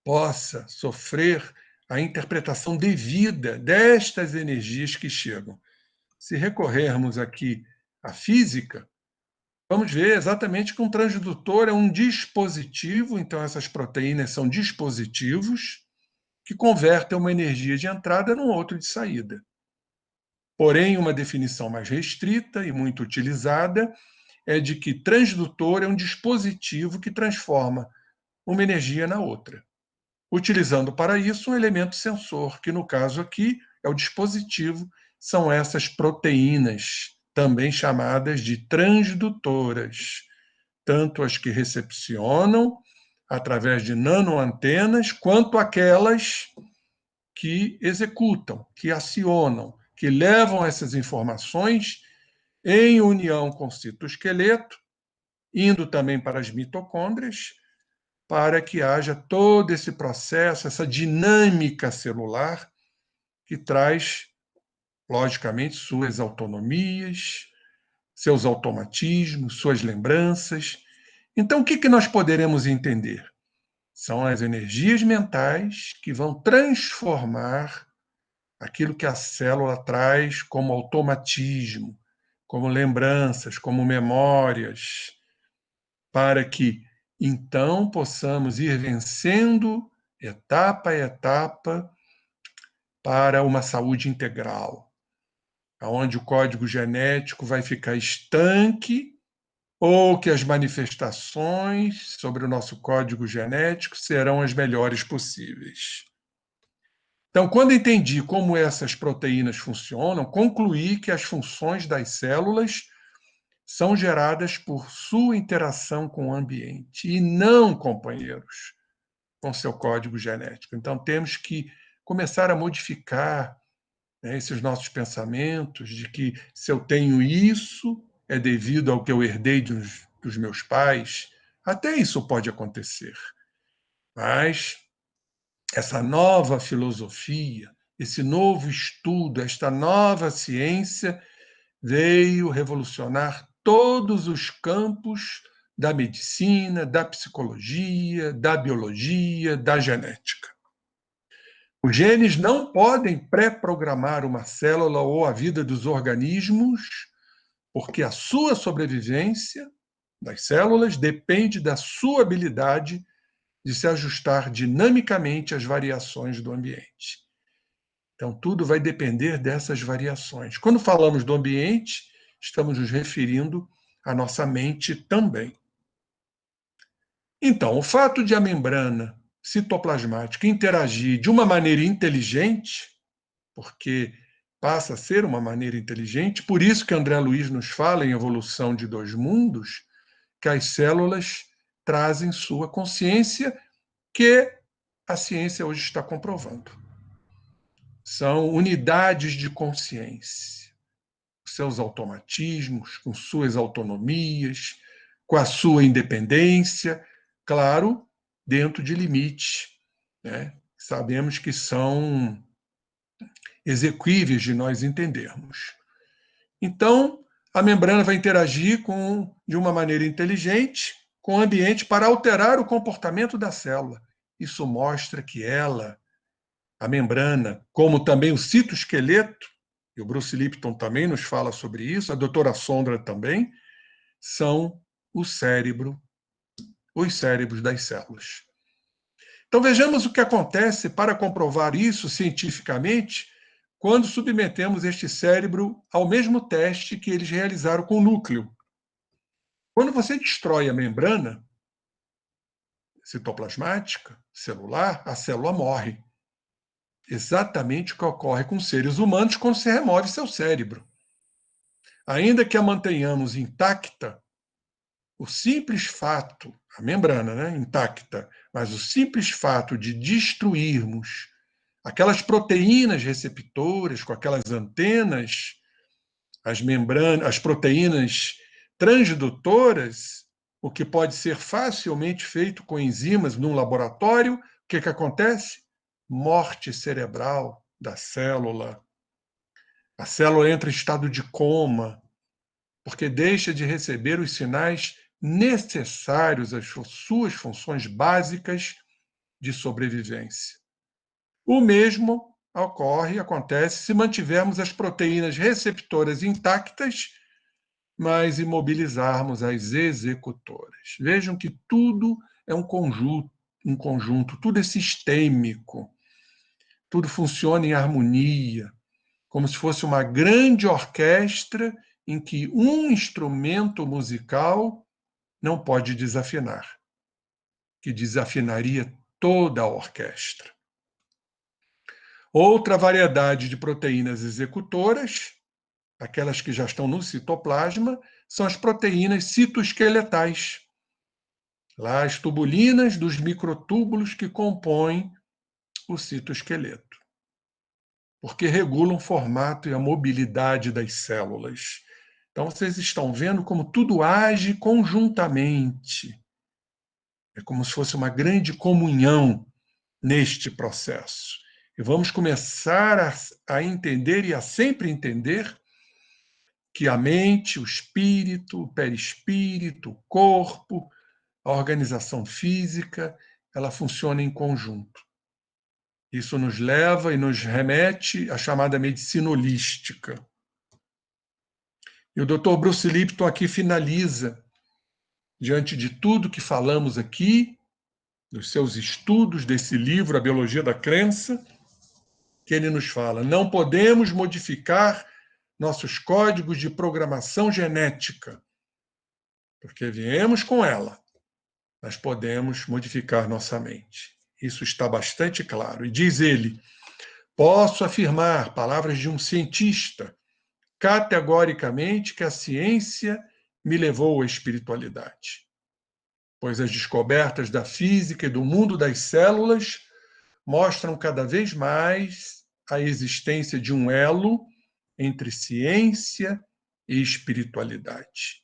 possa sofrer a interpretação devida destas energias que chegam. Se recorrermos aqui à física, vamos ver exatamente que um transdutor é um dispositivo, então essas proteínas são dispositivos que convertem uma energia de entrada num outro de saída. Porém, uma definição mais restrita e muito utilizada é de que transdutor é um dispositivo que transforma uma energia na outra, utilizando para isso um elemento sensor, que no caso aqui é o dispositivo, são essas proteínas, também chamadas de transdutoras, tanto as que recepcionam através de nanoantenas, quanto aquelas que executam, que acionam, que levam essas informações em união com o citoesqueleto, indo também para as mitocôndrias, para que haja todo esse processo, essa dinâmica celular, que traz, logicamente, suas autonomias, seus automatismos, suas lembranças. Então, o que nós poderemos entender? São as energias mentais que vão transformar aquilo que a célula traz como automatismo, como lembranças, como memórias, para que então possamos ir vencendo etapa a etapa para uma saúde integral, onde o código genético vai ficar estanque ou que as manifestações sobre o nosso código genético serão as melhores possíveis. Então, quando entendi como essas proteínas funcionam, concluí que as funções das células são geradas por sua interação com o ambiente e não, companheiros, com seu código genético. Então, temos que começar a modificar, né, esses nossos pensamentos de que se eu tenho isso, é devido ao que eu herdei dos meus pais. Até isso pode acontecer. Mas essa nova filosofia, esse novo estudo, esta nova ciência veio revolucionar todos os campos da medicina, da psicologia, da biologia, da genética. Os genes não podem pré-programar uma célula ou a vida dos organismos, porque a sua sobrevivência das células depende da sua habilidade de se ajustar dinamicamente às variações do ambiente. Então, tudo vai depender dessas variações. Quando falamos do ambiente, estamos nos referindo à nossa mente também. Então, o fato de a membrana citoplasmática interagir de uma maneira inteligente, porque passa a ser uma maneira inteligente, por isso que André Luiz nos fala em evolução de dois mundos, que as células trazem sua consciência, que a ciência hoje está comprovando. São unidades de consciência, seus automatismos, com suas autonomias, com a sua independência, claro, dentro de limites, né? Sabemos que são exequíveis de nós entendermos. Então, a membrana vai interagir de uma maneira inteligente com o ambiente para alterar o comportamento da célula. Isso mostra que a membrana, como também o citoesqueleto, e o Bruce Lipton também nos fala sobre isso, a doutora Sondra também, são os cérebros das células. Então, vejamos o que acontece para comprovar isso cientificamente quando submetemos este cérebro ao mesmo teste que eles realizaram com o núcleo. Quando você destrói a membrana citoplasmática, celular, a célula morre. Exatamente o que ocorre com seres humanos quando se remove seu cérebro. Ainda que a mantenhamos intacta, o simples fato, a membrana, né, intacta, mas o simples fato de destruirmos aquelas proteínas receptoras com aquelas antenas, as membranas, as proteínas transdutoras, o que pode ser facilmente feito com enzimas num laboratório, o que acontece? Morte cerebral da célula. A célula entra em estado de coma, porque deixa de receber os sinais necessários às suas funções básicas de sobrevivência. O mesmo acontece se mantivermos as proteínas receptoras intactas, mas imobilizarmos as executoras. Vejam que tudo é um conjunto, tudo é sistêmico, tudo funciona em harmonia, como se fosse uma grande orquestra em que um instrumento musical não pode desafinar, que desafinaria toda a orquestra. Outra variedade de proteínas executoras, aquelas que já estão no citoplasma, são as proteínas citoesqueletais, lá as tubulinas dos microtúbulos que compõem o citoesqueleto, porque regulam o formato e a mobilidade das células. Então, vocês estão vendo como tudo age conjuntamente. É como se fosse uma grande comunhão neste processo. E vamos começar a entender e a sempre entender que a mente, o espírito, o perispírito, o corpo, a organização física, ela funciona em conjunto. Isso nos leva e nos remete à chamada medicina holística. E o Dr. Bruce Lipton aqui finaliza, diante de tudo que falamos aqui, dos seus estudos desse livro, A Biologia da Crença, que ele nos fala: não podemos modificar nossos códigos de programação genética, porque viemos com ela, mas podemos modificar nossa mente. Isso está bastante claro. E diz ele: posso afirmar, palavras de um cientista, categoricamente que a ciência me levou à espiritualidade, pois as descobertas da física e do mundo das células mostram cada vez mais a existência de um elo entre ciência e espiritualidade.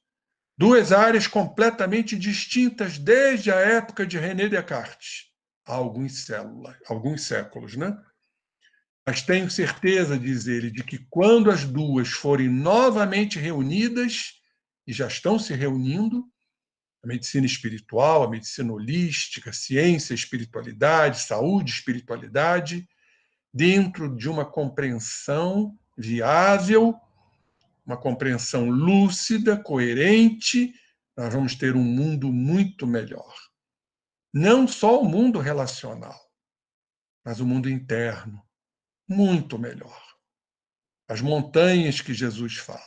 Duas áreas completamente distintas desde a época de René Descartes, há alguns séculos, né? Mas tenho certeza, diz ele, de que quando as duas forem novamente reunidas, e já estão se reunindo, a medicina espiritual, a medicina holística, ciência, espiritualidade, saúde, espiritualidade, dentro de uma compreensão viável, uma compreensão lúcida, coerente, nós vamos ter um mundo muito melhor. Não só o mundo relacional, mas o mundo interno, muito melhor. As montanhas que Jesus fala.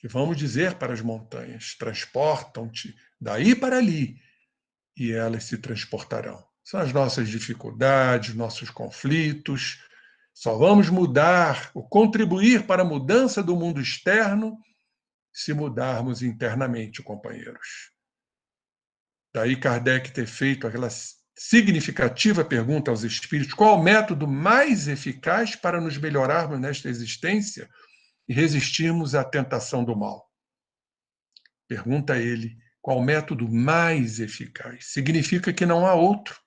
E vamos dizer para as montanhas: transportam-te daí para ali, e elas se transportarão. São as nossas dificuldades, nossos conflitos. Só vamos mudar, ou contribuir para a mudança do mundo externo, se mudarmos internamente, companheiros. Daí Kardec ter feito aquela significativa pergunta aos espíritos: qual o método mais eficaz para nos melhorarmos nesta existência e resistirmos à tentação do mal? Pergunta ele: qual o método mais eficaz? Significa que não há outro.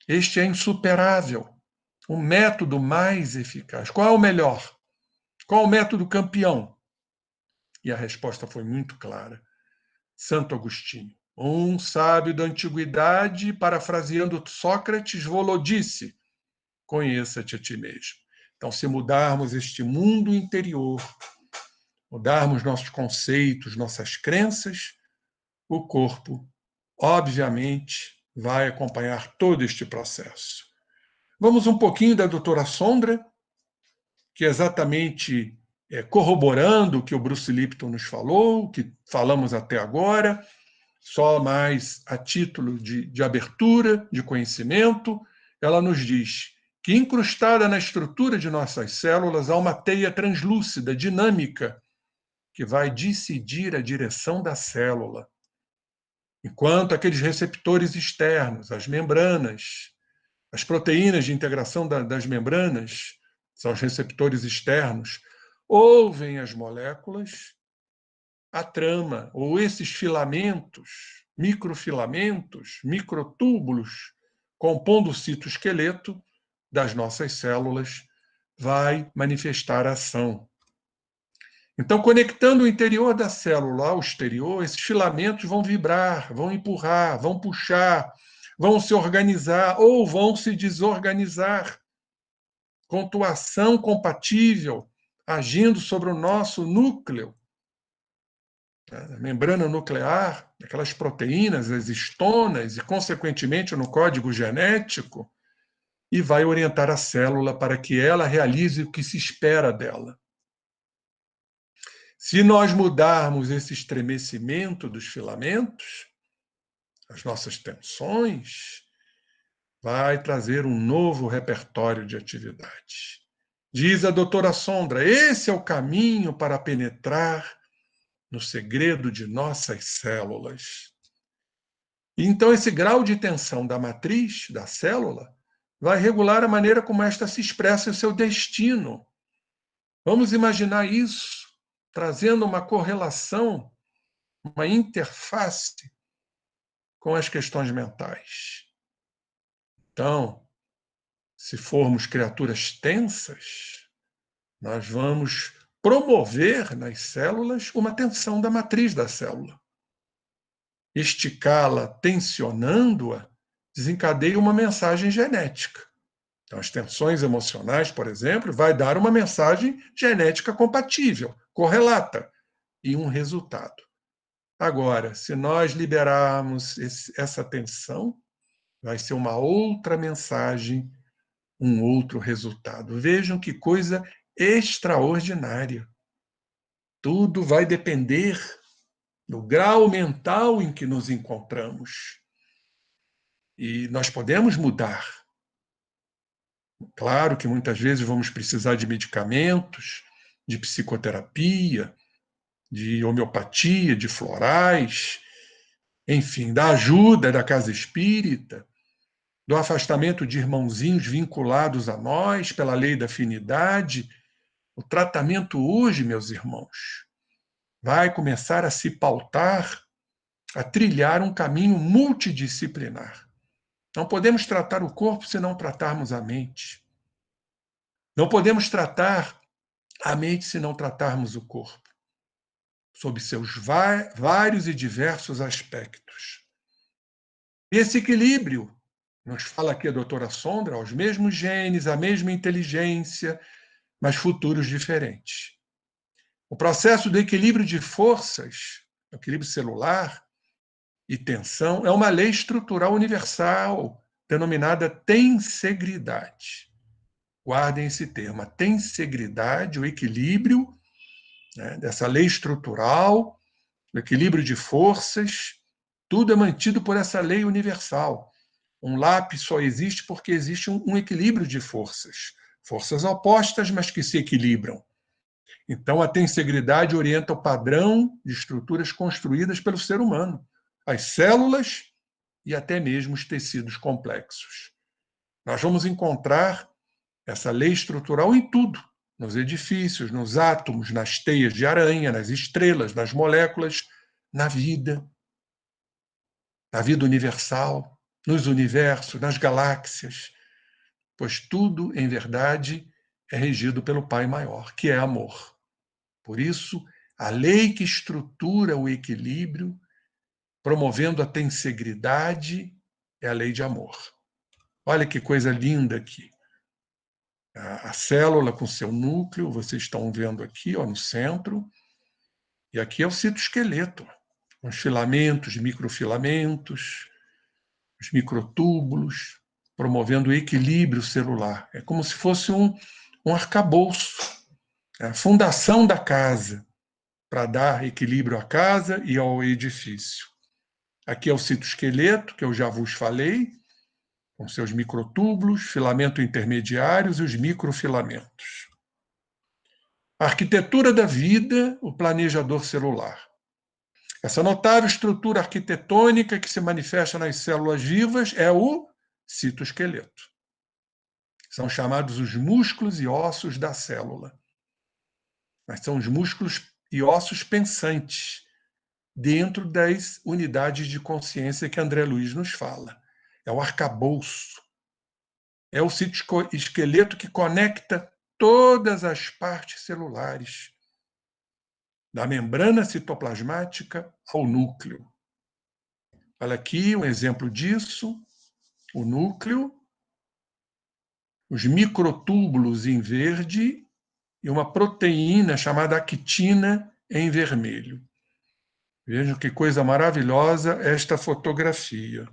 Este é insuperável. O método mais eficaz. Qual é o melhor? Qual é o método campeão? E a resposta foi muito clara. Santo Agostinho, um sábio da antiguidade, parafraseando Sócrates, volou disse: conheça-te a ti mesmo. Então, se mudarmos este mundo interior, mudarmos nossos conceitos, nossas crenças, o corpo, obviamente, vai acompanhar todo este processo. Vamos um pouquinho da doutora Sondra, que é exatamente corroborando o que o Bruce Lipton nos falou, o que falamos até agora, só mais a título de abertura, de conhecimento, ela nos diz que incrustada na estrutura de nossas células há uma teia translúcida, dinâmica, que vai decidir a direção da célula. Enquanto aqueles receptores externos, as membranas, as proteínas de integração das membranas, são os receptores externos, ouvem as moléculas, a trama, ou esses filamentos, microfilamentos, microtúbulos, compondo o citoesqueleto das nossas células, vai manifestar a ação. Então, conectando o interior da célula ao exterior, esses filamentos vão vibrar, vão empurrar, vão puxar, vão se organizar ou vão se desorganizar, com tua ação compatível, agindo sobre o nosso núcleo, a membrana nuclear, aquelas proteínas, as histonas, e, consequentemente, no código genético, e vai orientar a célula para que ela realize o que se espera dela. Se nós mudarmos esse estremecimento dos filamentos, as nossas tensões, vai trazer um novo repertório de atividades. Diz a doutora Sondra, esse é o caminho para penetrar no segredo de nossas células. Então, esse grau de tensão da matriz, da célula, vai regular a maneira como esta se expressa em seu destino. Vamos imaginar isso, trazendo uma correlação, uma interface com as questões mentais. Então, se formos criaturas tensas, nós vamos promover nas células uma tensão da matriz da célula. Esticá-la, tensionando-a, desencadeia uma mensagem genética. Então, as tensões emocionais, por exemplo, vai dar uma mensagem genética compatível, correlata, e um resultado. Agora, se nós liberarmos essa tensão, vai ser uma outra mensagem, um outro resultado. Vejam que coisa extraordinária. Tudo vai depender do grau mental em que nos encontramos. E nós podemos mudar. Claro que muitas vezes vamos precisar de medicamentos, de psicoterapia, de homeopatia, de florais, enfim, da ajuda da casa espírita, do afastamento de irmãozinhos vinculados a nós pela lei da afinidade. O tratamento hoje, meus irmãos, vai começar a se pautar, a trilhar um caminho multidisciplinar. Não podemos tratar o corpo se não tratarmos a mente. Não podemos tratar a mente se não tratarmos o corpo, sob seus vários e diversos aspectos. E esse equilíbrio, nos fala aqui a doutora Sondra, os mesmos genes, a mesma inteligência, mas futuros diferentes. O processo do equilíbrio de forças, equilíbrio celular e tensão, é uma lei estrutural universal, denominada tensegridade. Guardem esse termo, a tensegridade, o equilíbrio, né, dessa lei estrutural, o equilíbrio de forças, tudo é mantido por essa lei universal. Um lápis só existe porque existe um equilíbrio de forças. Forças opostas, mas que se equilibram. Então, a tensegridade orienta o padrão de estruturas construídas pelo ser humano, as células e até mesmo os tecidos complexos. Nós vamos encontrar essa lei estrutural em tudo, nos edifícios, nos átomos, nas teias de aranha, nas estrelas, nas moléculas, na vida universal, nos universos, nas galáxias, pois tudo, em verdade, é regido pelo Pai Maior, que é amor. Por isso, a lei que estrutura o equilíbrio, promovendo a tensegridade, é a lei de amor. Olha que coisa linda aqui. A célula com seu núcleo, vocês estão vendo aqui, ó, no centro, e aqui é o citoesqueleto, com os filamentos, microfilamentos, os microtúbulos, promovendo o equilíbrio celular. É como se fosse um arcabouço, a fundação da casa, para dar equilíbrio à casa e ao edifício. Aqui é o citoesqueleto, que eu já vos falei, com seus microtúbulos, filamento intermediários e os microfilamentos. A arquitetura da vida, o planejador celular. Essa notável estrutura arquitetônica que se manifesta nas células vivas é o citoesqueleto. São chamados os músculos e ossos da célula. Mas são os músculos e ossos pensantes, dentro das unidades de consciência que André Luiz nos fala. É o arcabouço. É o citoesqueleto que conecta todas as partes celulares, da membrana citoplasmática ao núcleo. Olha aqui um exemplo disso, o núcleo, os microtúbulos em verde e uma proteína chamada actina em vermelho. Vejam que coisa maravilhosa esta fotografia.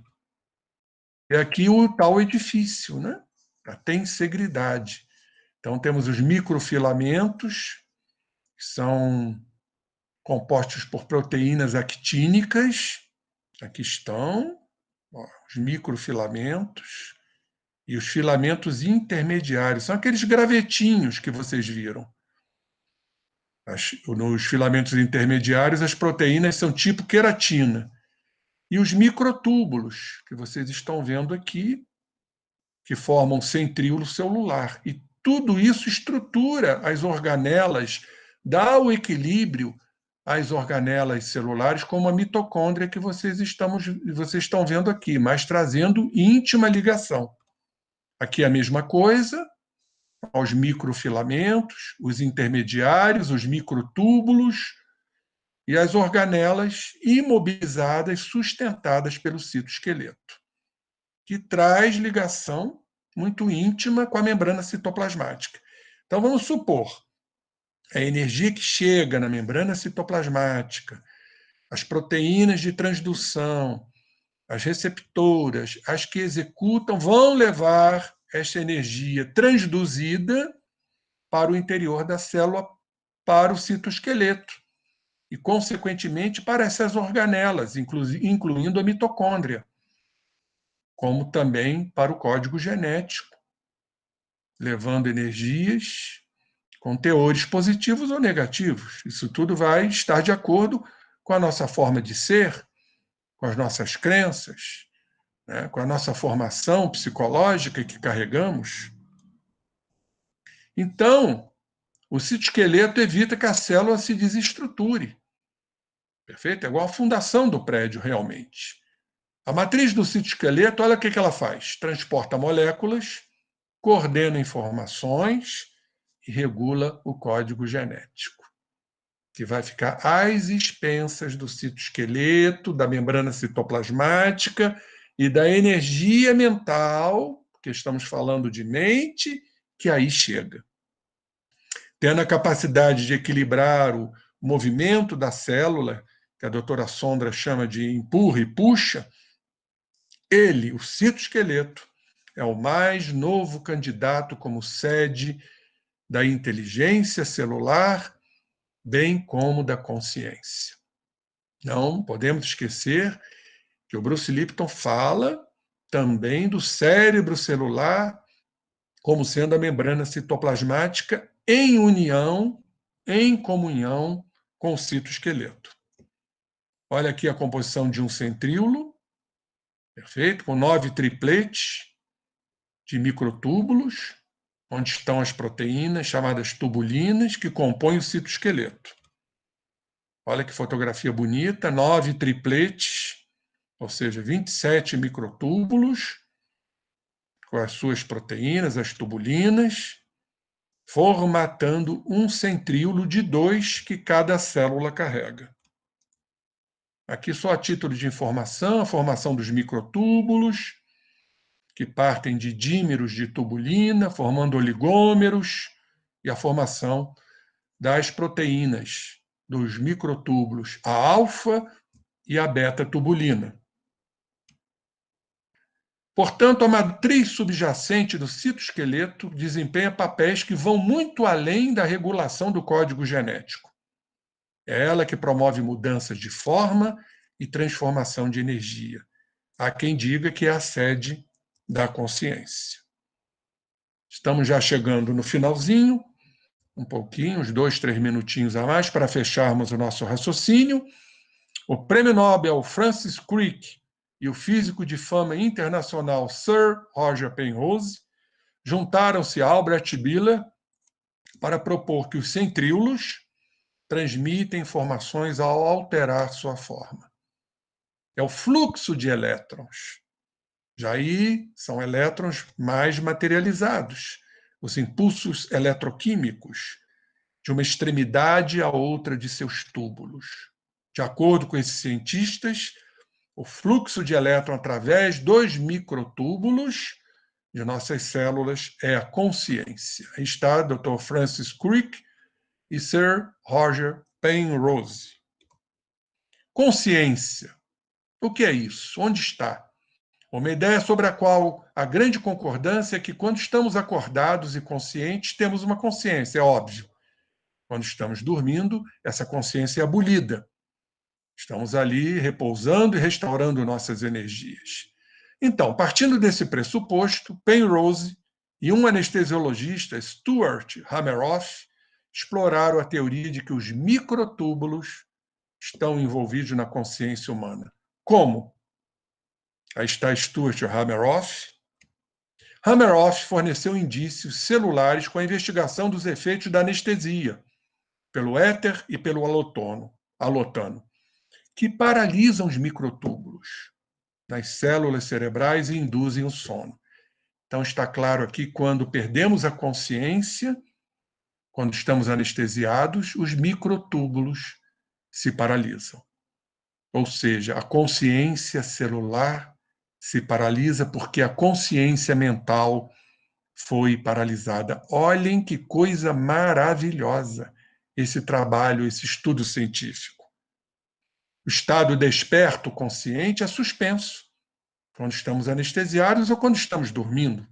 É aqui o tal edifício, né? A tensegridade. Então, temos os microfilamentos, que são compostos por proteínas actínicas. Aqui estão os microfilamentos e os filamentos intermediários. São aqueles gravetinhos que vocês viram. Nos filamentos intermediários, as proteínas são tipo queratina. E os microtúbulos, que vocês estão vendo aqui, que formam centríolo celular. E tudo isso estrutura as organelas, dá o equilíbrio às organelas celulares, como a mitocôndria que vocês estão vendo aqui, mas trazendo íntima ligação. Aqui é a mesma coisa, aos microfilamentos, os intermediários, os microtúbulos e as organelas imobilizadas, sustentadas pelo citoesqueleto, que traz ligação muito íntima com a membrana citoplasmática. Então, vamos supor, a energia que chega na membrana citoplasmática, as proteínas de transdução, as receptoras, as que executam, vão levar esta energia transduzida para o interior da célula, para o citoesqueleto, e, consequentemente, para essas organelas, incluindo a mitocôndria, como também para o código genético, levando energias com teores positivos ou negativos. Isso tudo vai estar de acordo com a nossa forma de ser, com as nossas crenças, né, com a nossa formação psicológica que carregamos. Então, o citoesqueleto evita que a célula se desestruture. Perfeito? É igual a fundação do prédio, realmente. A matriz do citoesqueleto, olha o que ela faz. Transporta moléculas, coordena informações e regula o código genético, que vai ficar às expensas do citoesqueleto, da membrana citoplasmática e da energia mental, porque estamos falando de mente, que aí chega. Tendo a capacidade de equilibrar o movimento da célula, que a doutora Sondra chama de empurra e puxa, ele, o citoesqueleto, é o mais novo candidato como sede da inteligência celular, bem como da consciência. Não podemos esquecer que o Bruce Lipton fala também do cérebro celular como sendo a membrana citoplasmática em união, em comunhão com o citoesqueleto. Olha aqui a composição de um centríolo, perfeito, com 9 tripletes de microtúbulos, onde estão as proteínas chamadas tubulinas, que compõem o citoesqueleto. Olha que fotografia bonita, 9 tripletes, ou seja, 27 microtúbulos, com as suas proteínas, as tubulinas, formatando um centríolo de 2 que cada célula carrega. Aqui só a título de informação, a formação dos microtúbulos, que partem de dímeros de tubulina, formando oligômeros, e a formação das proteínas dos microtúbulos, a alfa e a beta-tubulina. Portanto, a matriz subjacente do citoesqueleto desempenha papéis que vão muito além da regulação do código genético. É ela que promove mudanças de forma e transformação de energia. Há quem diga que é a sede da consciência. Estamos já chegando no finalzinho, um pouquinho, uns 2, 3 minutinhos a mais para fecharmos o nosso raciocínio. O Prêmio Nobel Francis Crick e o físico de fama internacional Sir Roger Penrose juntaram-se a Albert Biller para propor que os centríolos transmitem informações ao alterar sua forma. É o fluxo de elétrons. Já aí são elétrons mais materializados, os impulsos eletroquímicos, de uma extremidade à outra de seus túbulos. De acordo com esses cientistas, o fluxo de elétron através dos microtúbulos de nossas células é a consciência. Aí está Dr. Francis Crick e Sir Roger Penrose. Consciência. O que é isso? Onde está? Uma ideia sobre a qual a grande concordância é que quando estamos acordados e conscientes, temos uma consciência, é óbvio. Quando estamos dormindo, essa consciência é abolida. Estamos ali repousando e restaurando nossas energias. Então, partindo desse pressuposto, Penrose e um anestesiologista, Stuart Hameroff, exploraram a teoria de que os microtúbulos estão envolvidos na consciência humana. Como? Aí está Stuart Hameroff. Hameroff forneceu indícios celulares com a investigação dos efeitos da anestesia, pelo éter e pelo halotano, que paralisam os microtúbulos nas células cerebrais e induzem o sono. Então, está claro aqui, quando perdemos a consciência, quando estamos anestesiados, os microtúbulos se paralisam. Ou seja, a consciência celular se paralisa porque a consciência mental foi paralisada. Olhem que coisa maravilhosa esse trabalho, esse estudo científico. O estado desperto, consciente, é suspenso quando estamos anestesiados ou quando estamos dormindo,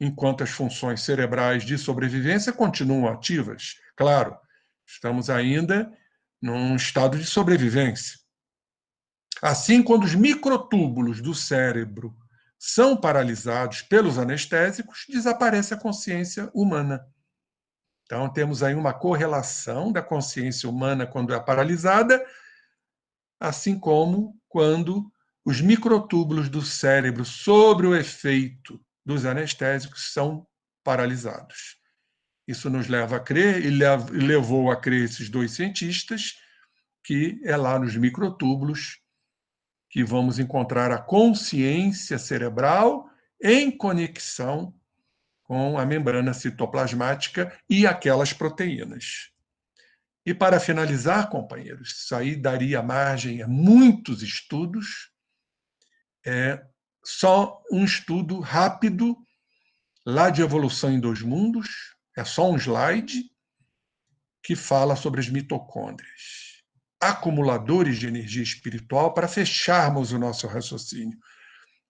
enquanto as funções cerebrais de sobrevivência continuam ativas. Claro, estamos ainda num estado de sobrevivência. Assim, quando os microtúbulos do cérebro são paralisados pelos anestésicos, desaparece a consciência humana. Então, temos aí uma correlação da consciência humana quando é paralisada, assim como quando os microtúbulos do cérebro, sob o efeito dos anestésicos, são paralisados. Isso nos leva a crer, e levou a crer esses dois cientistas, que é lá nos microtúbulos que vamos encontrar a consciência cerebral em conexão com a membrana citoplasmática e aquelas proteínas. E para finalizar, companheiros, isso aí daria margem a muitos estudos, só um estudo rápido, lá de Evolução em Dois Mundos, é só um slide, que fala sobre as mitocôndrias, acumuladores de energia espiritual, para fecharmos o nosso raciocínio.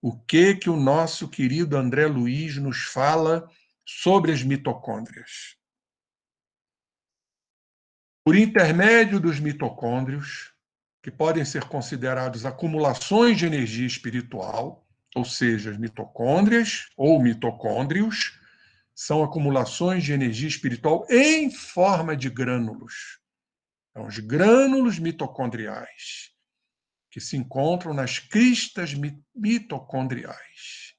O que o nosso querido André Luiz nos fala sobre as mitocôndrias? Por intermédio dos mitocôndrios, que podem ser considerados acumulações de energia espiritual, ou seja, as mitocôndrias ou mitocôndrios, são acumulações de energia espiritual em forma de grânulos. Então, os grânulos mitocondriais, que se encontram nas cristas mitocondriais.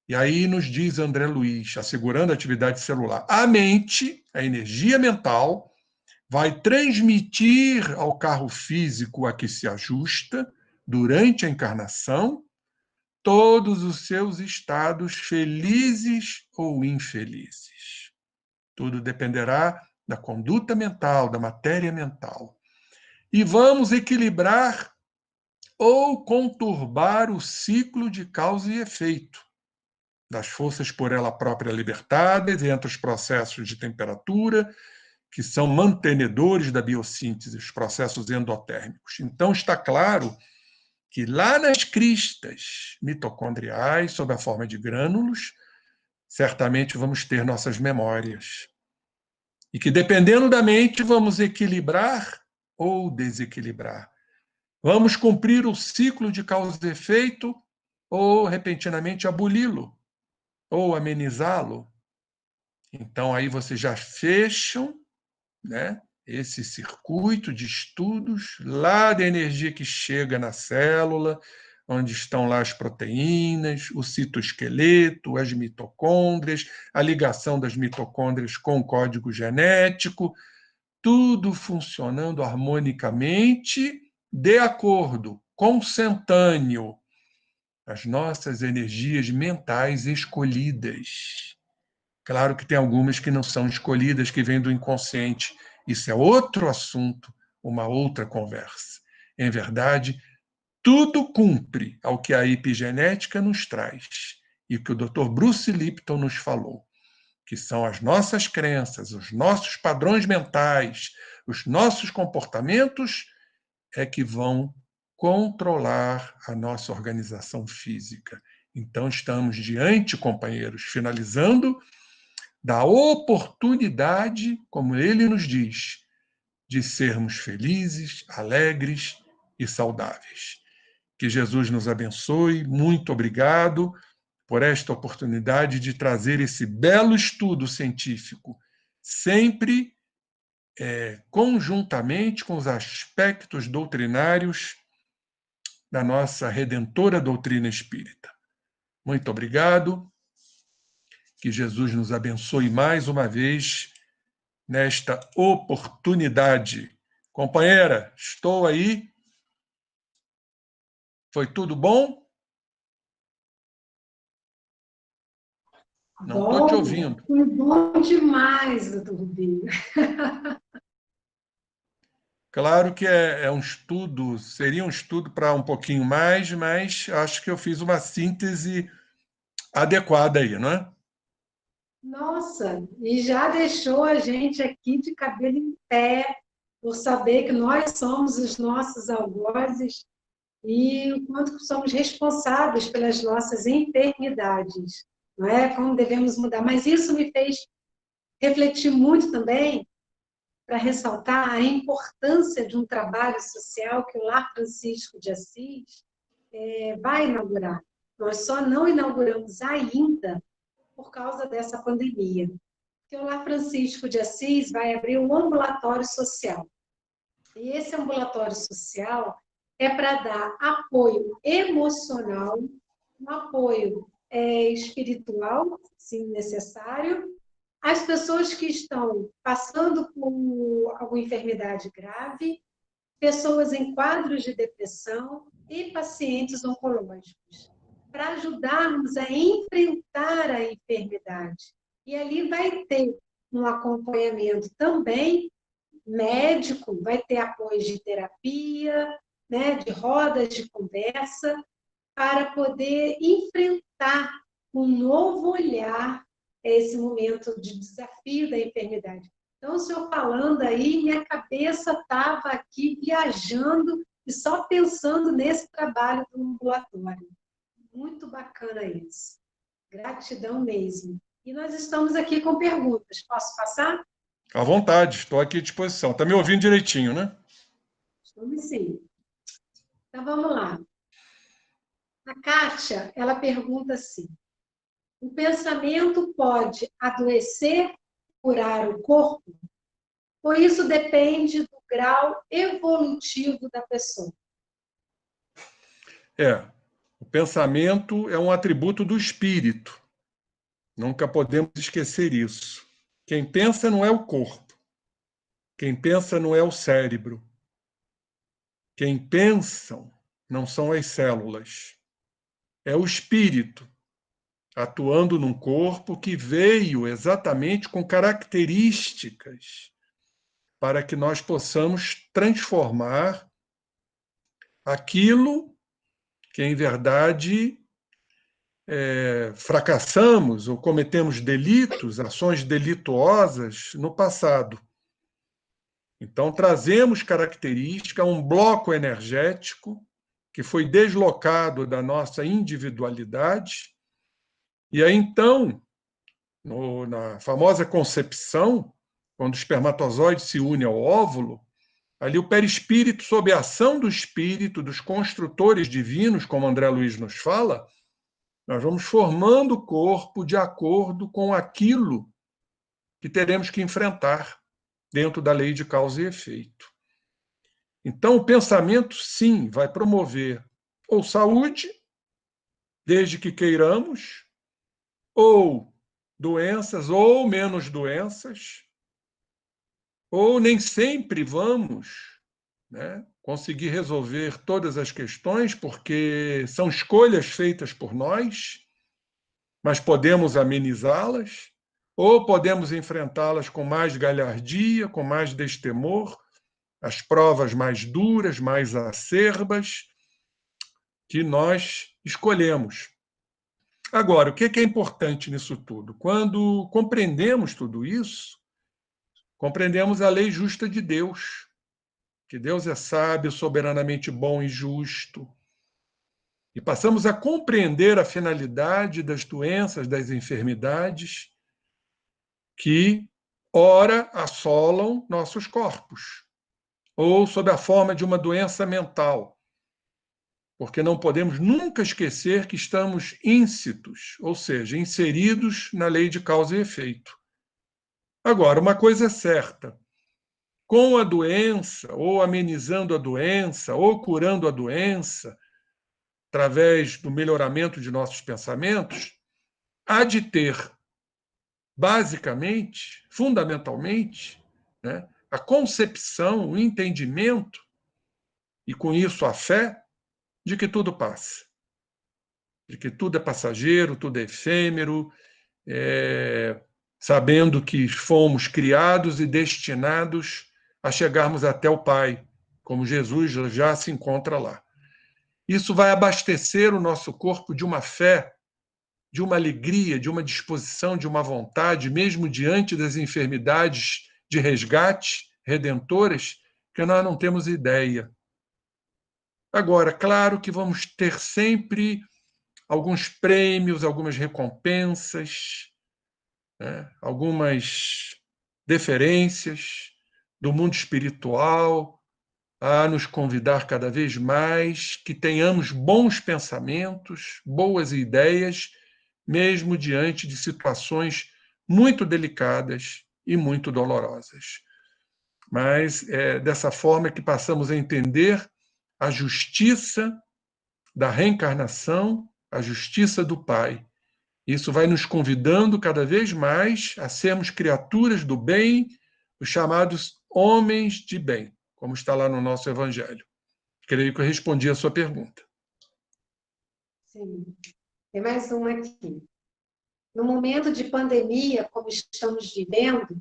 E aí nos diz André Luiz, assegurando a atividade celular, a mente, a energia mental, vai transmitir ao carro físico a que se ajusta, durante a encarnação, todos os seus estados felizes ou infelizes. Tudo dependerá da conduta mental, da matéria mental. E vamos equilibrar ou conturbar o ciclo de causa e efeito das forças por ela própria libertadas entre os processos de temperatura, que são mantenedores da biossíntese, os processos endotérmicos. Então, está claro que lá nas cristas mitocondriais, sob a forma de grânulos, certamente vamos ter nossas memórias. E que, dependendo da mente, vamos equilibrar ou desequilibrar. Vamos cumprir o ciclo de causa e efeito ou, repentinamente, aboli-lo ou amenizá-lo. Então, aí vocês já fecham, né, esse circuito de estudos lá da energia que chega na célula, onde estão lá as proteínas, o citoesqueleto, as mitocôndrias, a ligação das mitocôndrias com o código genético, tudo funcionando harmonicamente, de acordo, consentâneo, as nossas energias mentais escolhidas. Claro que tem algumas que não são escolhidas, que vêm do inconsciente. Isso é outro assunto, uma outra conversa. Em verdade, tudo cumpre ao que a epigenética nos traz e que o Dr. Bruce Lipton nos falou, que são as nossas crenças, os nossos padrões mentais, os nossos comportamentos, é que vão controlar a nossa organização física. Então, estamos diante, companheiros, finalizando, da oportunidade, como ele nos diz, de sermos felizes, alegres e saudáveis. Que Jesus nos abençoe. Muito obrigado por esta oportunidade de trazer esse belo estudo científico, sempre conjuntamente com os aspectos doutrinários da nossa redentora doutrina espírita. Muito obrigado. Que Jesus nos abençoe mais uma vez nesta oportunidade. Companheira, estou aí. Foi tudo bom? Não estou te ouvindo. Foi bom demais, doutor Rubinho. Claro que é um estudo, seria um estudo para um pouquinho mais, mas acho que eu fiz uma síntese adequada aí, não é? Nossa, e já deixou a gente aqui de cabelo em pé, por saber que nós somos os nossos algozes e o quanto somos responsáveis pelas nossas enfermidades, não é? Como devemos mudar. Mas isso me fez refletir muito também para ressaltar a importância de um trabalho social que o Lar Francisco de Assis vai inaugurar. Nós só não inauguramos ainda por causa dessa pandemia. Porque o Lar Francisco de Assis vai abrir um ambulatório social. E esse ambulatório social é para dar apoio emocional, um apoio espiritual, se necessário, às pessoas que estão passando por alguma enfermidade grave, pessoas em quadros de depressão e pacientes oncológicos, para ajudarmos a enfrentar a enfermidade. E ali vai ter um acompanhamento também médico, vai ter apoio de terapia, né, de rodas de conversa, para poder enfrentar um novo olhar esse momento de desafio da enfermidade. Então, o senhor falando aí, minha cabeça estava aqui viajando e só pensando nesse trabalho do ambulatório. Muito bacana isso. Gratidão mesmo. E nós estamos aqui com perguntas. Posso passar? À vontade, estou aqui à disposição. Está me ouvindo direitinho, né? Estamos sim. Então, vamos lá. A Kátia, ela pergunta assim: o pensamento pode adoecer, curar o corpo? Ou isso depende do grau evolutivo da pessoa? O pensamento é um atributo do espírito. Nunca podemos esquecer isso. Quem pensa não é o corpo. Quem pensa não é o cérebro. Quem pensam não são as células. É o espírito atuando num corpo que veio exatamente com características para que nós possamos transformar aquilo que, em verdade, fracassamos ou cometemos delitos, ações delituosas no passado. Então, trazemos característica, um bloco energético que foi deslocado da nossa individualidade. E aí, então, na famosa concepção, quando o espermatozoide se une ao óvulo, ali o perispírito, sob a ação do espírito, dos construtores divinos, como André Luiz nos fala, nós vamos formando o corpo de acordo com aquilo que teremos que enfrentar dentro da lei de causa e efeito. Então, o pensamento, sim, vai promover ou saúde, desde que queiramos, ou doenças, ou menos doenças, ou nem sempre vamos, né, conseguir resolver todas as questões, porque são escolhas feitas por nós, mas podemos amenizá-las, ou podemos enfrentá-las com mais galhardia, com mais destemor, as provas mais duras, mais acerbas, que nós escolhemos. Agora, o que é importante nisso tudo? Quando compreendemos tudo isso, compreendemos a lei justa de Deus, que Deus é sábio, soberanamente bom e justo, e passamos a compreender a finalidade das doenças, das enfermidades que, ora, assolam nossos corpos, ou sob a forma de uma doença mental, porque não podemos nunca esquecer que estamos íncitos, ou seja, inseridos na lei de causa e efeito. Agora, uma coisa é certa, com a doença, ou amenizando a doença, ou curando a doença, através do melhoramento de nossos pensamentos, há de ter, basicamente, fundamentalmente, né, a concepção, o entendimento, e com isso a fé, de que tudo passa, de que tudo é passageiro, tudo é efêmero, sabendo que fomos criados e destinados a chegarmos até o Pai, como Jesus já se encontra lá. Isso vai abastecer o nosso corpo de uma fé, de uma alegria, de uma disposição, de uma vontade, mesmo diante das enfermidades de resgate, redentoras, que nós não temos ideia. Agora, claro que vamos ter sempre alguns prêmios, algumas recompensas, né, algumas deferências do mundo espiritual a nos convidar cada vez mais que tenhamos bons pensamentos, boas ideias, mesmo diante de situações muito delicadas e muito dolorosas. Mas é dessa forma que passamos a entender a justiça da reencarnação, a justiça do Pai. Isso vai nos convidando cada vez mais a sermos criaturas do bem, os chamados homens de bem, como está lá no nosso Evangelho. Creio que eu respondi a sua pergunta. Sim. Tem mais uma aqui. No momento de pandemia, como estamos vivendo,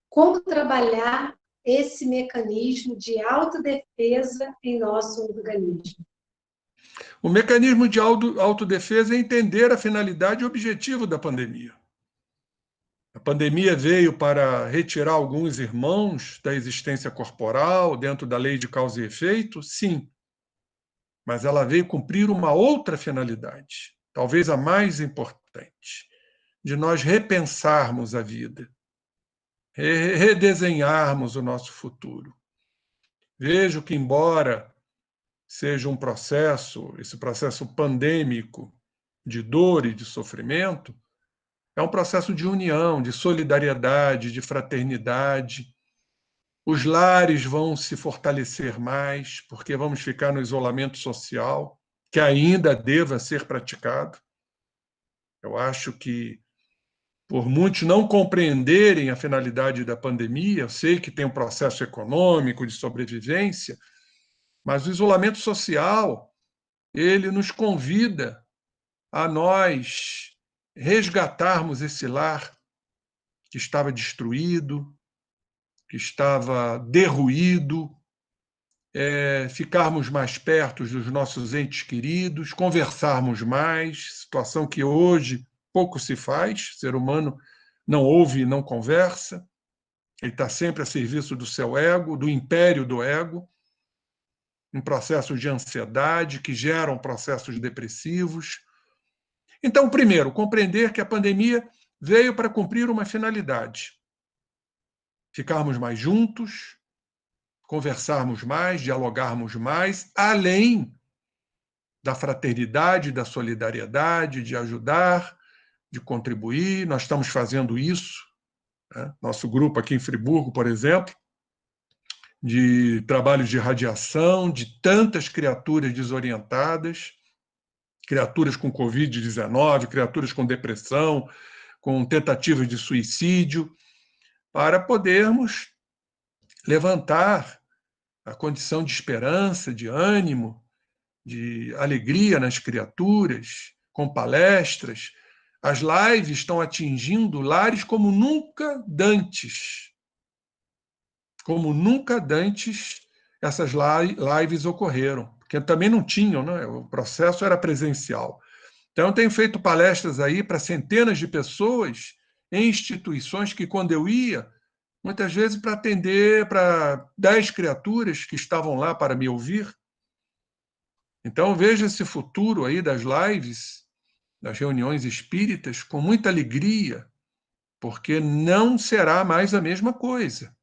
como trabalhar esse mecanismo de autodefesa em nosso organismo? O mecanismo de autodefesa é entender a finalidade e o objetivo da pandemia. A pandemia veio para retirar alguns irmãos da existência corporal, dentro da lei de causa e efeito? Sim. Mas ela veio cumprir uma outra finalidade, talvez a mais importante, de nós repensarmos a vida, redesenharmos o nosso futuro. Vejo que, embora seja um processo, esse processo pandêmico de dor e de sofrimento, é um processo de união, de solidariedade, de fraternidade. Os lares vão se fortalecer mais, porque vamos ficar no isolamento social, que ainda deva ser praticado. Eu acho que, por muitos não compreenderem a finalidade da pandemia, eu sei que tem um processo econômico de sobrevivência, mas o isolamento social, ele nos convida a nós resgatarmos esse lar que estava destruído, que estava derruído, ficarmos mais perto dos nossos entes queridos, conversarmos mais, situação que hoje pouco se faz, o ser humano não ouve e não conversa, ele está sempre a serviço do seu ego, do império do ego. em processos de ansiedade, que geram processos depressivos. Então, primeiro, compreender que a pandemia veio para cumprir uma finalidade: ficarmos mais juntos, conversarmos mais, dialogarmos mais, além da fraternidade, da solidariedade, de ajudar, de contribuir. Nós estamos fazendo isso, né? Nosso grupo aqui em Friburgo, por exemplo, de trabalhos de radiação, de tantas criaturas desorientadas, criaturas com Covid-19, criaturas com depressão, com tentativas de suicídio, para podermos levantar a condição de esperança, de ânimo, de alegria nas criaturas, com palestras. As lives estão atingindo lares como nunca dantes. Como nunca dantes essas lives ocorreram, porque também não tinham, né? O processo era presencial. Então, eu tenho feito palestras aí para centenas de pessoas em instituições que, quando eu ia, muitas vezes para atender para 10 criaturas que estavam lá para me ouvir. Então, vejo esse futuro aí das lives, das reuniões espíritas, com muita alegria, porque não será mais a mesma coisa.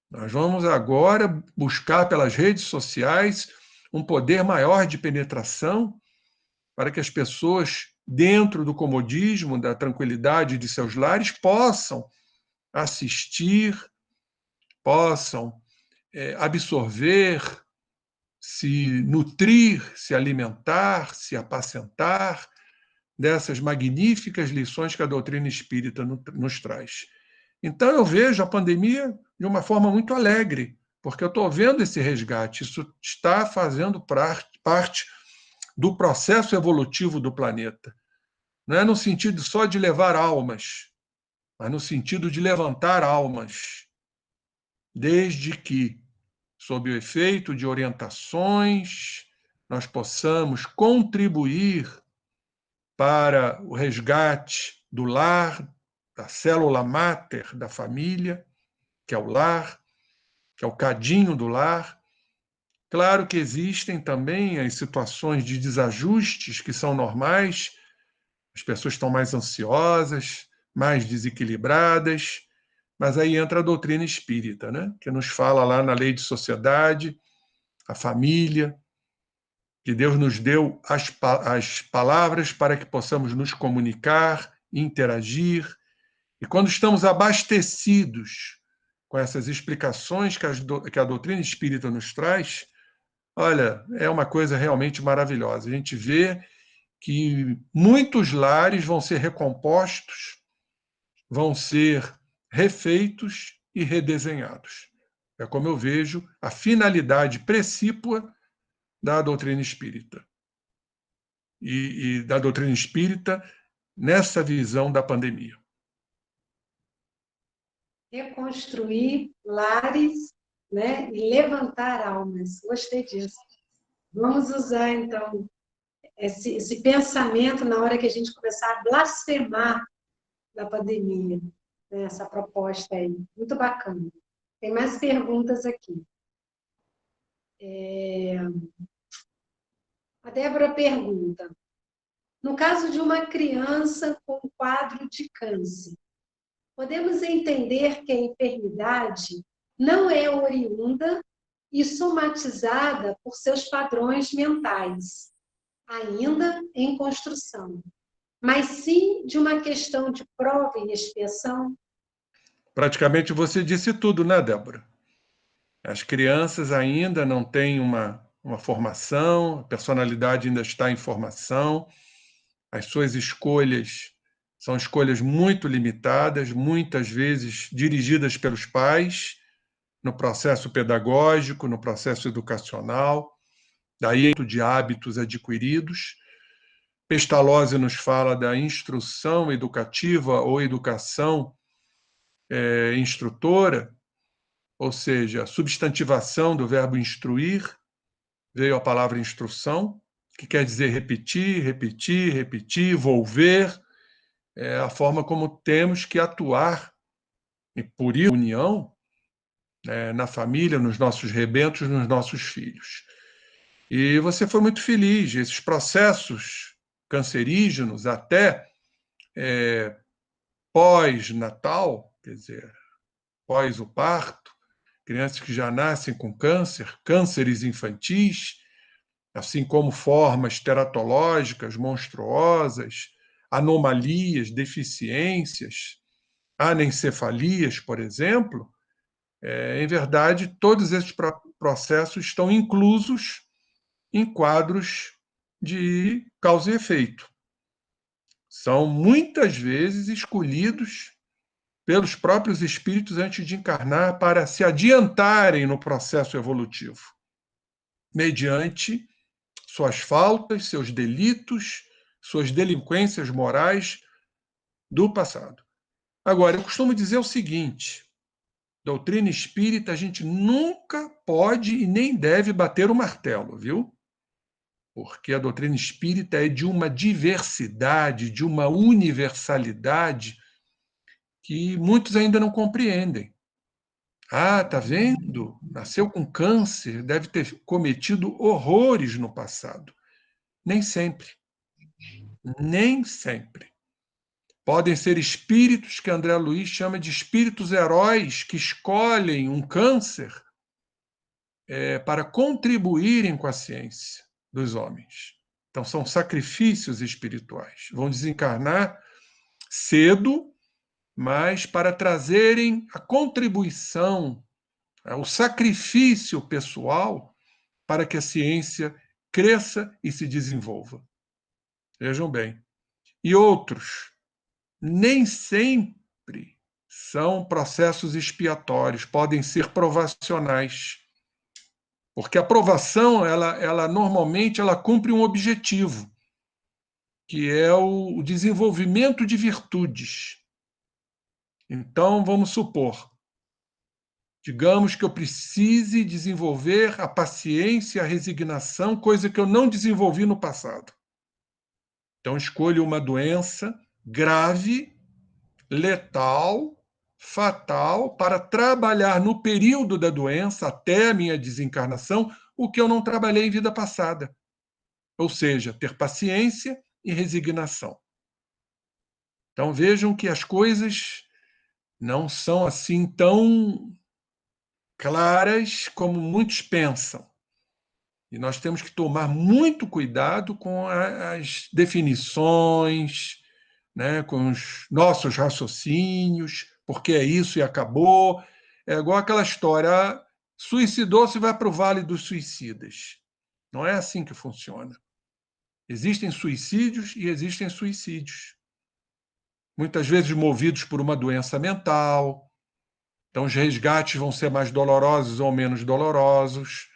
Nós vamos agora buscar pelas redes sociais um poder maior de penetração para que as pessoas, dentro do comodismo, da tranquilidade de seus lares, possam assistir, possam absorver, se nutrir, se alimentar, se apacentar dessas magníficas lições que a doutrina espírita nos traz. Então, eu vejo a pandemia de uma forma muito alegre, porque eu estou vendo esse resgate, isso está fazendo parte do processo evolutivo do planeta. Não é no sentido só de levar almas, mas no sentido de levantar almas, desde que, sob o efeito de orientações, nós possamos contribuir para o resgate do lar, da célula máter da família, que é o lar, que é o cadinho do lar. Claro que existem também as situações de desajustes que são normais, as pessoas estão mais ansiosas, mais desequilibradas, mas aí entra a doutrina espírita, né? Que nos fala lá na lei de sociedade, a família, que Deus nos deu as palavras para que possamos nos comunicar, interagir, e quando estamos abastecidos com essas explicações que a doutrina espírita nos traz, olha, é uma coisa realmente maravilhosa. A gente vê que muitos lares vão ser recompostos, vão ser refeitos e redesenhados. É como eu vejo a finalidade precípua da doutrina espírita. E da doutrina espírita nessa visão da pandemia. Reconstruir lares, né, e levantar almas. Gostei disso. Vamos usar, então, esse pensamento na hora que a gente começar a blasfemar da pandemia, né, essa proposta aí. Muito bacana. Tem mais perguntas aqui. A Débora pergunta: no caso de uma criança com quadro de câncer, podemos entender que a enfermidade não é oriunda e somatizada por seus padrões mentais, ainda em construção, mas sim de uma questão de prova e expiação? Praticamente você disse tudo, né, Débora? As crianças ainda não têm uma formação, a personalidade ainda está em formação, as suas escolhas são escolhas muito limitadas, muitas vezes dirigidas pelos pais, no processo pedagógico, no processo educacional, daí de hábitos adquiridos. Pestalozzi nos fala da instrução educativa ou educação instrutora, ou seja, a substantivação do verbo instruir, veio a palavra instrução, que quer dizer repetir, repetir, repetir, volver, é a forma como temos que atuar, e por isso a união na família, nos nossos rebentos, nos nossos filhos. E você foi muito feliz. Esses processos cancerígenos, até pós-natal, quer dizer, pós o parto, crianças que já nascem com câncer, cânceres infantis, assim como formas teratológicas monstruosas, anomalias, deficiências, anencefalias, por exemplo, em verdade, todos esses processos estão inclusos em quadros de causa e efeito. São muitas vezes escolhidos pelos próprios espíritos antes de encarnar para se adiantarem no processo evolutivo, mediante suas faltas, seus delitos, suas delinquências morais do passado. Agora, eu costumo dizer o seguinte: doutrina espírita, a gente nunca pode e nem deve bater o martelo, viu? Porque a doutrina espírita é de uma diversidade, de uma universalidade que muitos ainda não compreendem. Ah, tá vendo? Nasceu com câncer, deve ter cometido horrores no passado. Nem sempre. Nem sempre. Podem ser espíritos que André Luiz chama de espíritos heróis, que escolhem um câncer para contribuírem com a ciência dos homens. Então, são sacrifícios espirituais. Vão desencarnar cedo, mas para trazerem a contribuição, o sacrifício pessoal para que a ciência cresça e se desenvolva. Vejam bem. E outros, nem sempre são processos expiatórios, podem ser provacionais. Porque a provação, ela normalmente ela cumpre um objetivo, que é o desenvolvimento de virtudes. Então, vamos supor, digamos que eu precise desenvolver a paciência, a resignação, coisa que eu não desenvolvi no passado. Então, escolho uma doença grave, letal, fatal, para trabalhar no período da doença, até a minha desencarnação, o que eu não trabalhei em vida passada. Ou seja, ter paciência e resignação. Então, vejam que as coisas não são assim tão claras como muitos pensam. E nós temos que tomar muito cuidado com as definições, né, com os nossos raciocínios, porque é isso e acabou. É igual aquela história, suicidou-se, vai para o Vale dos Suicidas. Não é assim que funciona. Existem suicídios e existem suicídios. Muitas vezes movidos por uma doença mental. Então, os resgates vão ser mais dolorosos ou menos dolorosos.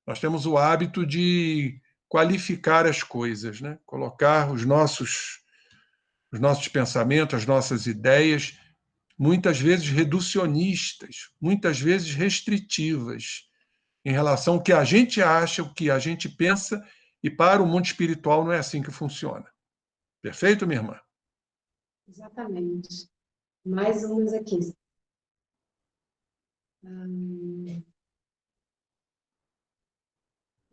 Nós temos o hábito de qualificar as coisas, né? Colocar os nossos pensamentos, as nossas ideias, muitas vezes reducionistas, muitas vezes restritivas, em relação ao que a gente acha, o que a gente pensa, e para o mundo espiritual não é assim que funciona. Perfeito, minha irmã? Exatamente. Mais umas aqui.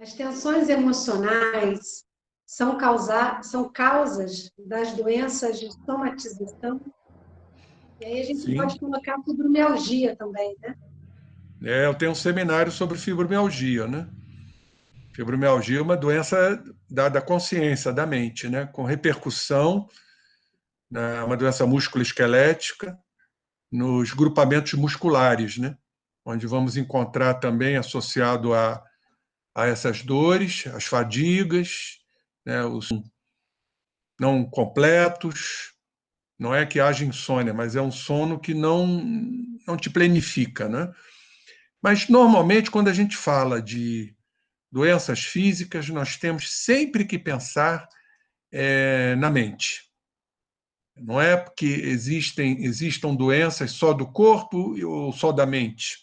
As tensões emocionais são causas das doenças de somatização. E aí a gente Sim. pode colocar fibromialgia também, né? Eu tenho um seminário sobre fibromialgia, né? Fibromialgia é uma doença da consciência, da mente, né? Com repercussão, uma doença musculoesquelética, nos grupamentos musculares, né? Onde vamos encontrar também, associado a essas dores, as fadigas, né? Os não completos. Não é que haja insônia, mas é um sono que não te planifica, né? Mas, normalmente, quando a gente fala de doenças físicas, nós temos sempre que pensar na mente. Não é porque existam doenças só do corpo ou só da mente.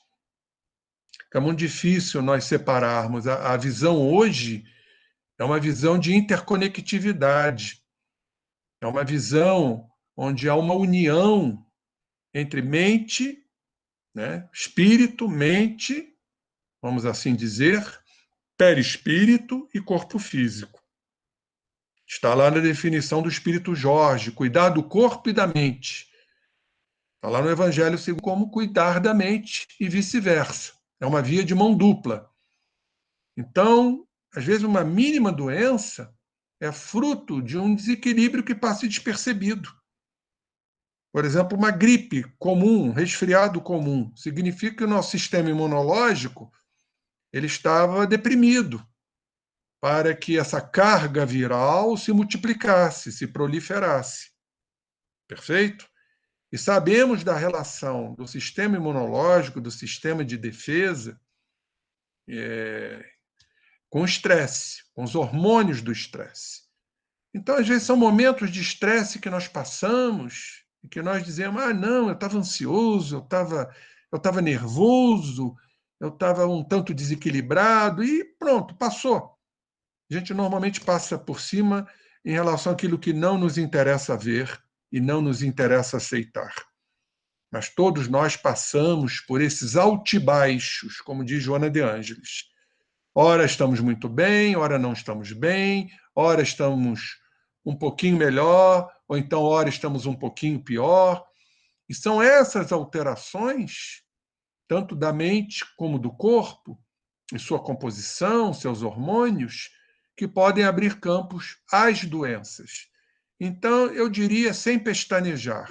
É muito difícil nós separarmos. A visão hoje é uma visão de interconectividade. É uma visão onde há uma união entre mente, né? Espírito, mente, vamos assim dizer, perispírito e corpo físico. Está lá na definição do Espírito Jorge, cuidar do corpo e da mente. Está lá no Evangelho segundo como cuidar da mente e vice-versa. É uma via de mão dupla. Então, às vezes, uma mínima doença é fruto de um desequilíbrio que passa despercebido. Por exemplo, uma gripe comum, um resfriado comum, significa que o nosso sistema imunológico ele estava deprimido para que essa carga viral se multiplicasse, se proliferasse. Perfeito? E sabemos da relação do sistema imunológico, do sistema de defesa, com o estresse, com os hormônios do estresse. Então, às vezes, são momentos de estresse que nós passamos e que nós dizemos, não, eu estava ansioso, eu estava nervoso, eu estava um tanto desequilibrado e pronto, passou. A gente normalmente passa por cima em relação àquilo que não nos interessa ver e não nos interessa aceitar. Mas todos nós passamos por esses altibaixos, como diz Joana de Ângeles. Ora estamos muito bem, ora não estamos bem, ora estamos um pouquinho melhor, ou então ora estamos um pouquinho pior. E são essas alterações, tanto da mente como do corpo, em sua composição, seus hormônios, que podem abrir campos às doenças. Então, eu diria, sem pestanejar,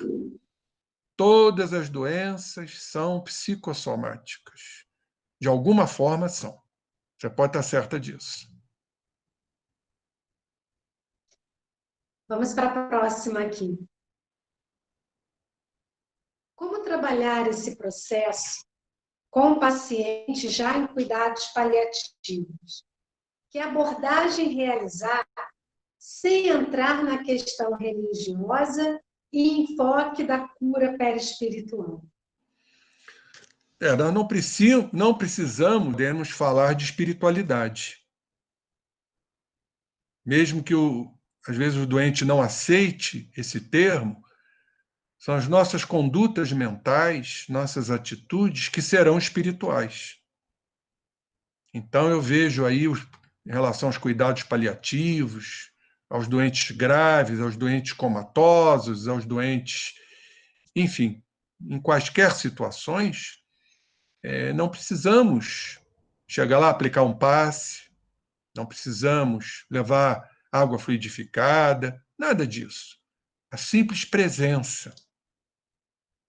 todas as doenças são psicossomáticas. De alguma forma são. Você pode estar certa disso. Vamos para a próxima aqui. Como trabalhar esse processo com o paciente já em cuidados paliativos? Que abordagem realizar sem entrar na questão religiosa e enfoque da cura perispiritual? Nós não precisamos falar de espiritualidade. Mesmo que, às vezes, o doente não aceite esse termo, são as nossas condutas mentais, nossas atitudes que serão espirituais. Então, eu vejo aí, em relação aos cuidados paliativos, aos doentes graves, aos doentes comatosos, aos doentes... Enfim, em quaisquer situações, não precisamos chegar lá, aplicar um passe, não precisamos levar água fluidificada, nada disso. A simples presença,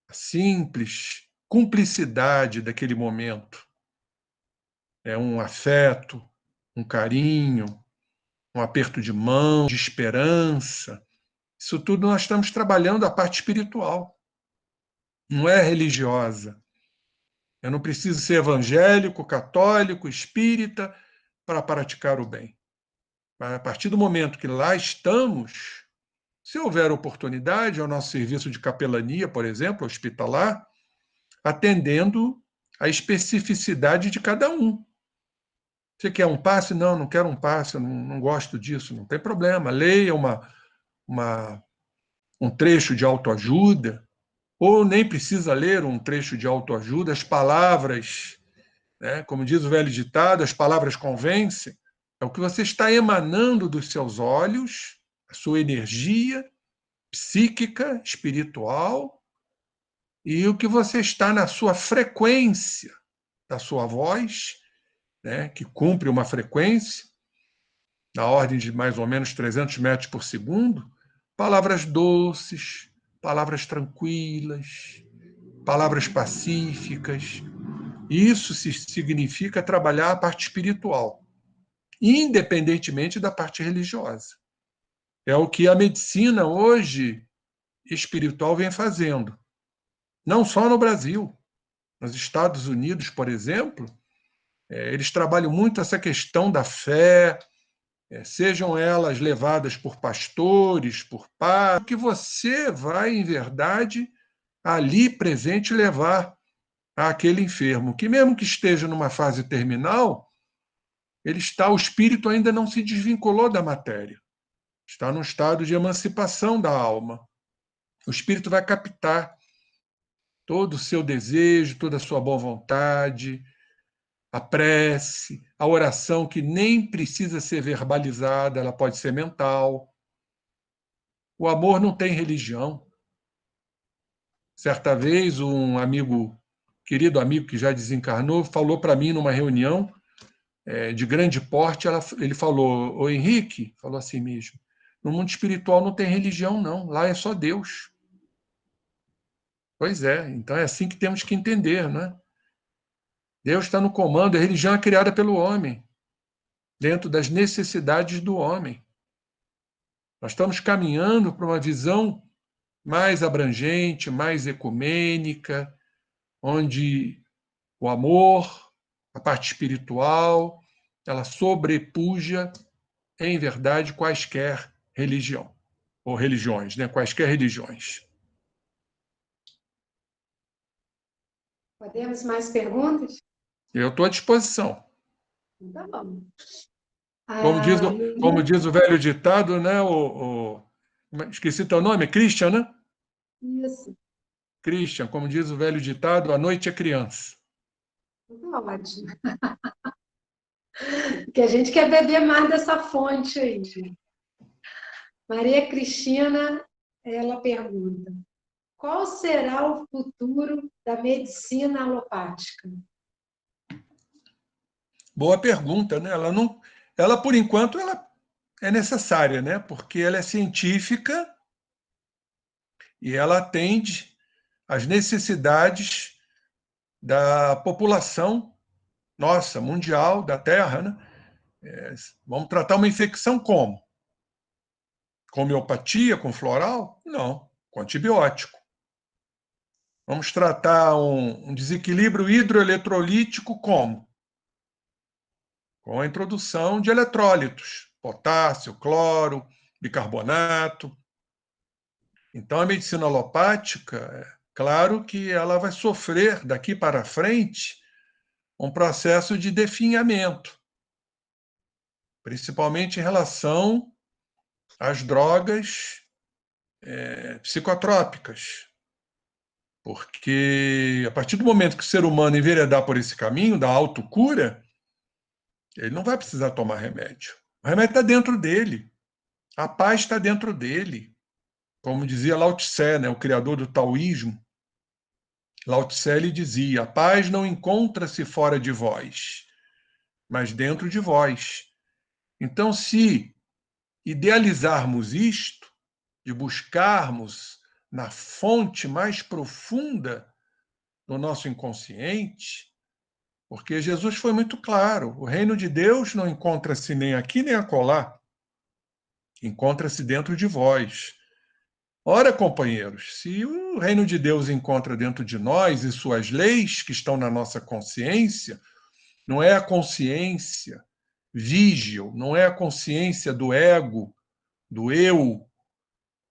a simples cumplicidade daquele momento, um afeto, um carinho, um aperto de mão, de esperança. Isso tudo nós estamos trabalhando a parte espiritual, não é religiosa. Eu não preciso ser evangélico, católico, espírita para praticar o bem. Mas a partir do momento que lá estamos, se houver oportunidade, ao nosso serviço de capelania, por exemplo, hospitalar, atendendo à especificidade de cada um. Você quer um passe? Não, não quero um passe, eu não gosto disso, não tem problema. Leia um trecho de autoajuda, ou nem precisa ler um trecho de autoajuda, as palavras, como diz o velho ditado, as palavras convencem, é o que você está emanando dos seus olhos, a sua energia psíquica, espiritual, e o que você está na sua frequência da sua voz, que cumpre uma frequência, na ordem de mais ou menos 300 metros por segundo, palavras doces, palavras tranquilas, palavras pacíficas. Isso significa trabalhar a parte espiritual, independentemente da parte religiosa. É o que a medicina hoje espiritual vem fazendo. Não só no Brasil. Nos Estados Unidos, por exemplo, eles trabalham muito essa questão da fé, sejam elas levadas por pastores, por padres, que você vai, em verdade, ali presente levar àquele enfermo, que mesmo que esteja numa fase terminal, o espírito ainda não se desvinculou da matéria. Está num estado de emancipação da alma. O espírito vai captar todo o seu desejo, toda a sua boa vontade, a prece, a oração que nem precisa ser verbalizada, ela pode ser mental. O amor não tem religião. Certa vez, um amigo, querido amigo que já desencarnou, falou para mim numa reunião de grande porte, ele falou, ô Henrique, falou assim mesmo, no mundo espiritual não tem religião, não, lá é só Deus. Pois é, então é assim que temos que entender, né? Deus está no comando, a religião é criada pelo homem, dentro das necessidades do homem. Nós estamos caminhando para uma visão mais abrangente, mais ecumênica, onde o amor, a parte espiritual, ela sobrepuja, em verdade, quaisquer religião, ou religiões, né? Quaisquer religiões. Podemos mais perguntas? Eu estou à disposição. Tá bom. Como diz o velho ditado, né? Esqueci teu nome, Christian, né? Isso. Christian, como diz o velho ditado, a noite é criança. Tá ótimo. Porque a gente quer beber mais dessa fonte aí. Maria Cristina, ela pergunta: qual será o futuro da medicina alopática? Boa pergunta, né? Ela por enquanto, ela é necessária, né? Porque ela é científica e ela atende às necessidades da população nossa, mundial, da Terra, né? Vamos tratar uma infecção como? Com homeopatia, com floral? Não, com antibiótico. Vamos tratar um desequilíbrio hidroeletrolítico como? Com a introdução de eletrólitos, potássio, cloro, bicarbonato. Então, a medicina alopática, claro que ela vai sofrer daqui para frente um processo de definhamento, principalmente em relação às drogas psicotrópicas. Porque a partir do momento que o ser humano enveredar por esse caminho da autocura, ele não vai precisar tomar remédio. O remédio está dentro dele. A paz está dentro dele. Como dizia Lao Tse, né, o criador do taoísmo, Lao Tse ele dizia: a paz não encontra-se fora de vós, mas dentro de vós. Então, se idealizarmos isto, de buscarmos na fonte mais profunda do nosso inconsciente, porque Jesus foi muito claro: o reino de Deus não encontra-se nem aqui nem acolá, encontra-se dentro de vós. Ora, companheiros, se o reino de Deus encontra dentro de nós e suas leis que estão na nossa consciência, não é a consciência vígil, não é a consciência do ego, do eu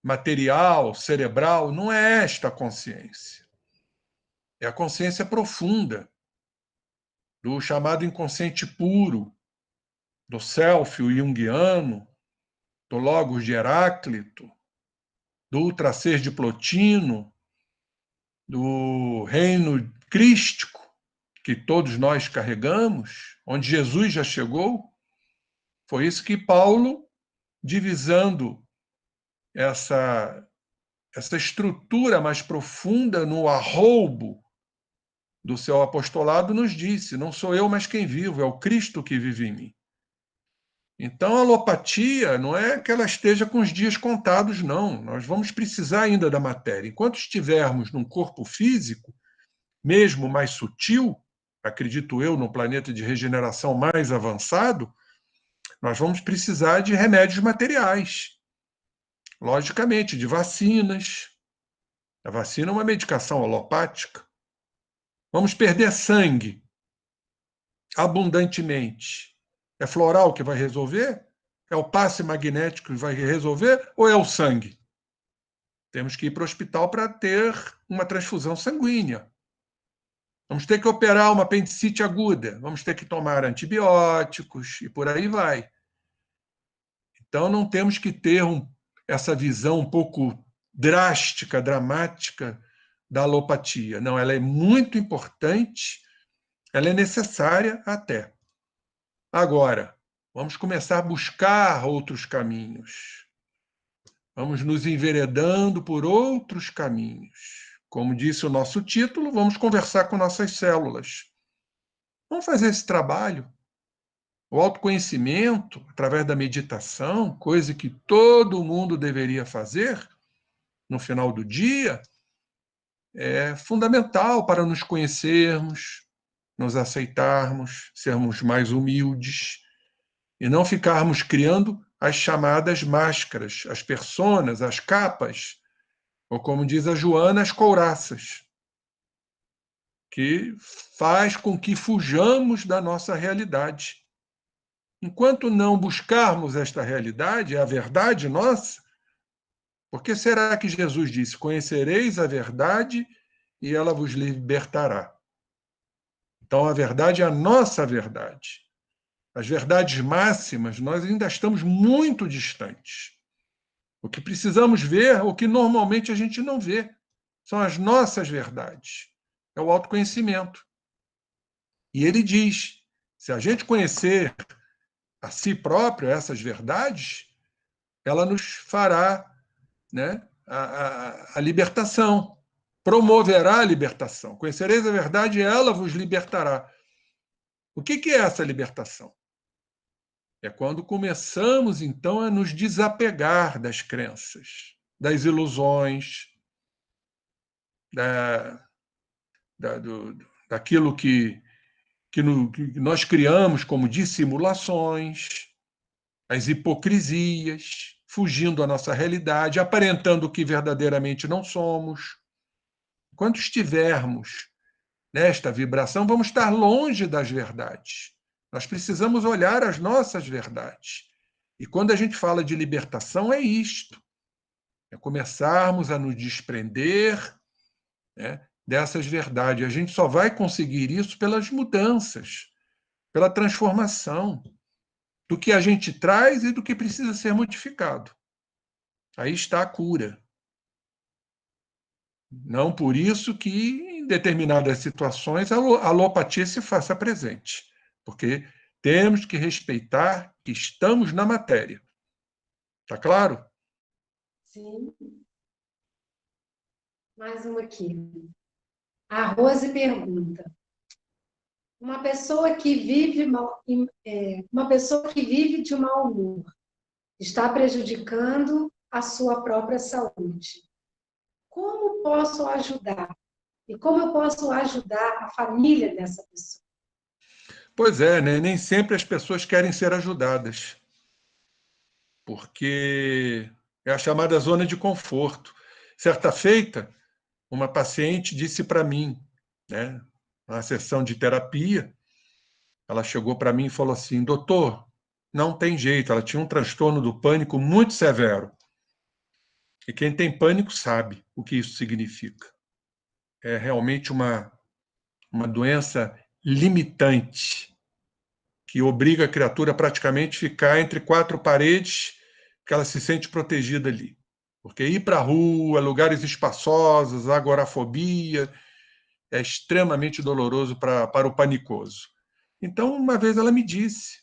material, cerebral, não é esta a consciência. É a consciência profunda, do chamado inconsciente puro, do self, o junguiano, do logos de Heráclito, do ultraser de Plotino, do reino crístico que todos nós carregamos, onde Jesus já chegou. Foi isso que Paulo, divisando essa estrutura mais profunda no arroubo do seu apostolado, nos disse: não sou eu, mas quem vivo, é o Cristo que vive em mim. Então, a alopatia não é que ela esteja com os dias contados, não. Nós vamos precisar ainda da matéria. Enquanto estivermos num corpo físico, mesmo mais sutil, acredito eu, num planeta de regeneração mais avançado, nós vamos precisar de remédios materiais. Logicamente, de vacinas. A vacina é uma medicação alopática. Vamos perder sangue abundantemente. É floral que vai resolver? É o passe magnético que vai resolver? Ou é o sangue? Temos que ir para o hospital para ter uma transfusão sanguínea. Vamos ter que operar uma apendicite aguda. Vamos ter que tomar antibióticos e por aí vai. Então, não temos que ter essa visão um pouco drástica, dramática da alopatia. Não, ela é muito importante, ela é necessária até. Agora, vamos começar a buscar outros caminhos. Vamos nos enveredando por outros caminhos. Como disse o nosso título, vamos conversar com nossas células. Vamos fazer esse trabalho. O autoconhecimento, através da meditação, coisa que todo mundo deveria fazer no final do dia, é fundamental para nos conhecermos, nos aceitarmos, sermos mais humildes e não ficarmos criando as chamadas máscaras, as personas, as capas, ou como diz a Joana, as couraças, que faz com que fujamos da nossa realidade. Enquanto não buscarmos esta realidade, a verdade nossa, por que será que Jesus disse: conhecereis a verdade e ela vos libertará? Então, a verdade é a nossa verdade. As verdades máximas, nós ainda estamos muito distantes. O que precisamos ver, o que normalmente a gente não vê, são as nossas verdades. É o autoconhecimento. E ele diz, se a gente conhecer a si próprio essas verdades, ela nos fará, né, a libertação, promoverá a libertação. Conhecereis a verdade e ela vos libertará. O que é essa libertação? É quando começamos, então, a nos desapegar das crenças, das ilusões, daquilo que nós criamos como dissimulações, as hipocrisias, fugindo da nossa realidade, aparentando o que verdadeiramente não somos. Quando estivermos nesta vibração, vamos estar longe das verdades. Nós precisamos olhar as nossas verdades. E quando a gente fala de libertação, é isto. É começarmos a nos desprender, né, dessas verdades. A gente só vai conseguir isso pelas mudanças, pela transformação do que a gente traz e do que precisa ser modificado. Aí está a cura. Não por isso que, em determinadas situações, a alopatia se faça presente, porque temos que respeitar que estamos na matéria. Está claro? Sim. Mais uma aqui. A Rose pergunta: uma pessoa que vive de mau humor está prejudicando a sua própria saúde. Como posso ajudar? E como eu posso ajudar a família dessa pessoa? Pois é, né? Nem sempre as pessoas querem ser ajudadas, porque é a chamada zona de conforto. Certa feita, uma paciente disse para mim, né, na sessão de terapia, ela chegou para mim e falou assim: doutor, não tem jeito, ela tinha um transtorno do pânico muito severo. E quem tem pânico sabe o que isso significa. É realmente uma doença limitante, que obriga a criatura a praticamente ficar entre quatro paredes, que ela se sente protegida ali. Porque ir para a rua, lugares espaçosos, agorafobia, é extremamente doloroso para o panicoso. Então, uma vez ela me disse: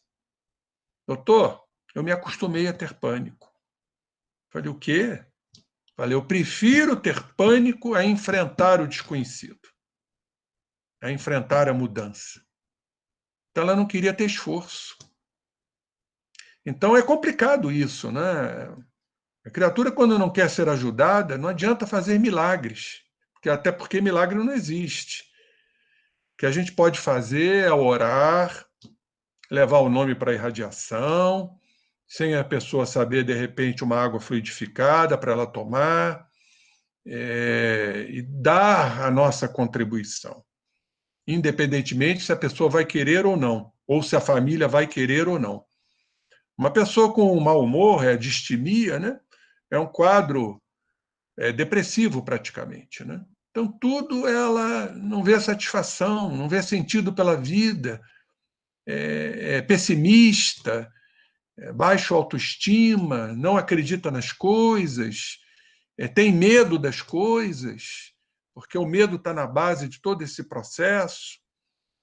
doutor, eu me acostumei a ter pânico. Falei: o quê? Falei: eu prefiro ter pânico a enfrentar o desconhecido, a enfrentar a mudança. Então, ela não queria ter esforço. Então, é complicado isso, né? A criatura, quando não quer ser ajudada, não adianta fazer milagres, até porque milagre não existe. O que a gente pode fazer é orar, levar o nome para a irradiação, sem a pessoa saber, de repente, uma água fluidificada para ela tomar, e dar a nossa contribuição, independentemente se a pessoa vai querer ou não, ou se a família vai querer ou não. Uma pessoa com mau humor, a distimia, né, é um quadro depressivo praticamente, né? Então, tudo ela não vê satisfação, não vê sentido pela vida, é pessimista, baixa autoestima, não acredita nas coisas, tem medo das coisas. porque o medo está na base de todo esse processo,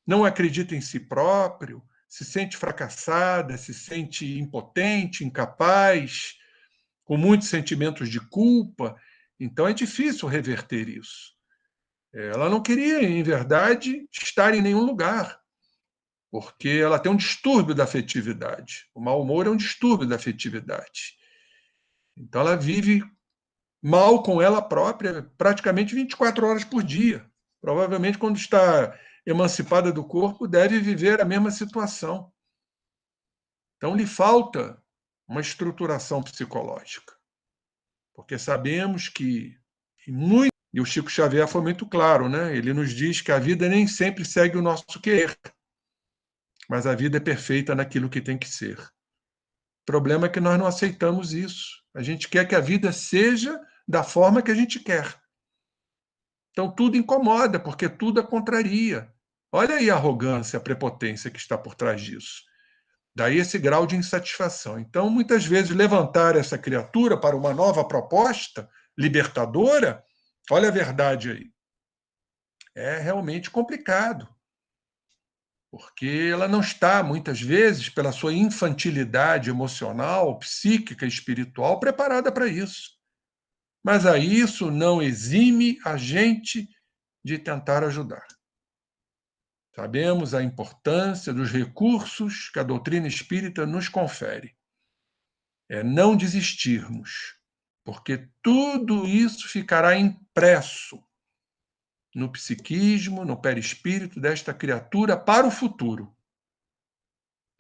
não acredita em si próprio, se sente fracassada, se sente impotente, incapaz, com muitos sentimentos de culpa. Então é difícil reverter isso. Ela não queria, em verdade, estar em nenhum lugar, porque ela tem um distúrbio da afetividade. O mau humor é um distúrbio da afetividade. Então ela vive mal com ela própria praticamente 24 horas por dia. Provavelmente, quando está emancipada do corpo, deve viver a mesma situação. Então lhe falta uma estruturação psicológica, porque sabemos que muito, e o Chico Xavier foi muito claro, né? Ele nos diz que a vida nem sempre segue o nosso querer, mas a vida é perfeita naquilo que tem que ser. O problema é que nós não aceitamos isso. A gente quer que a vida seja da forma que a gente quer. Então tudo incomoda, porque tudo a contraria. Olha aí a arrogância, a prepotência que está por trás disso. Daí esse grau de insatisfação. Então, muitas vezes, levantar essa criatura para uma nova proposta libertadora, olha a verdade aí, é realmente complicado, porque ela não está, muitas vezes, pela sua infantilidade emocional, psíquica, espiritual, preparada para isso. Mas a isso não exime a gente de tentar ajudar. Sabemos a importância dos recursos que a doutrina espírita nos confere. É não desistirmos, porque tudo isso ficará impresso no psiquismo, no perispírito desta criatura para o futuro.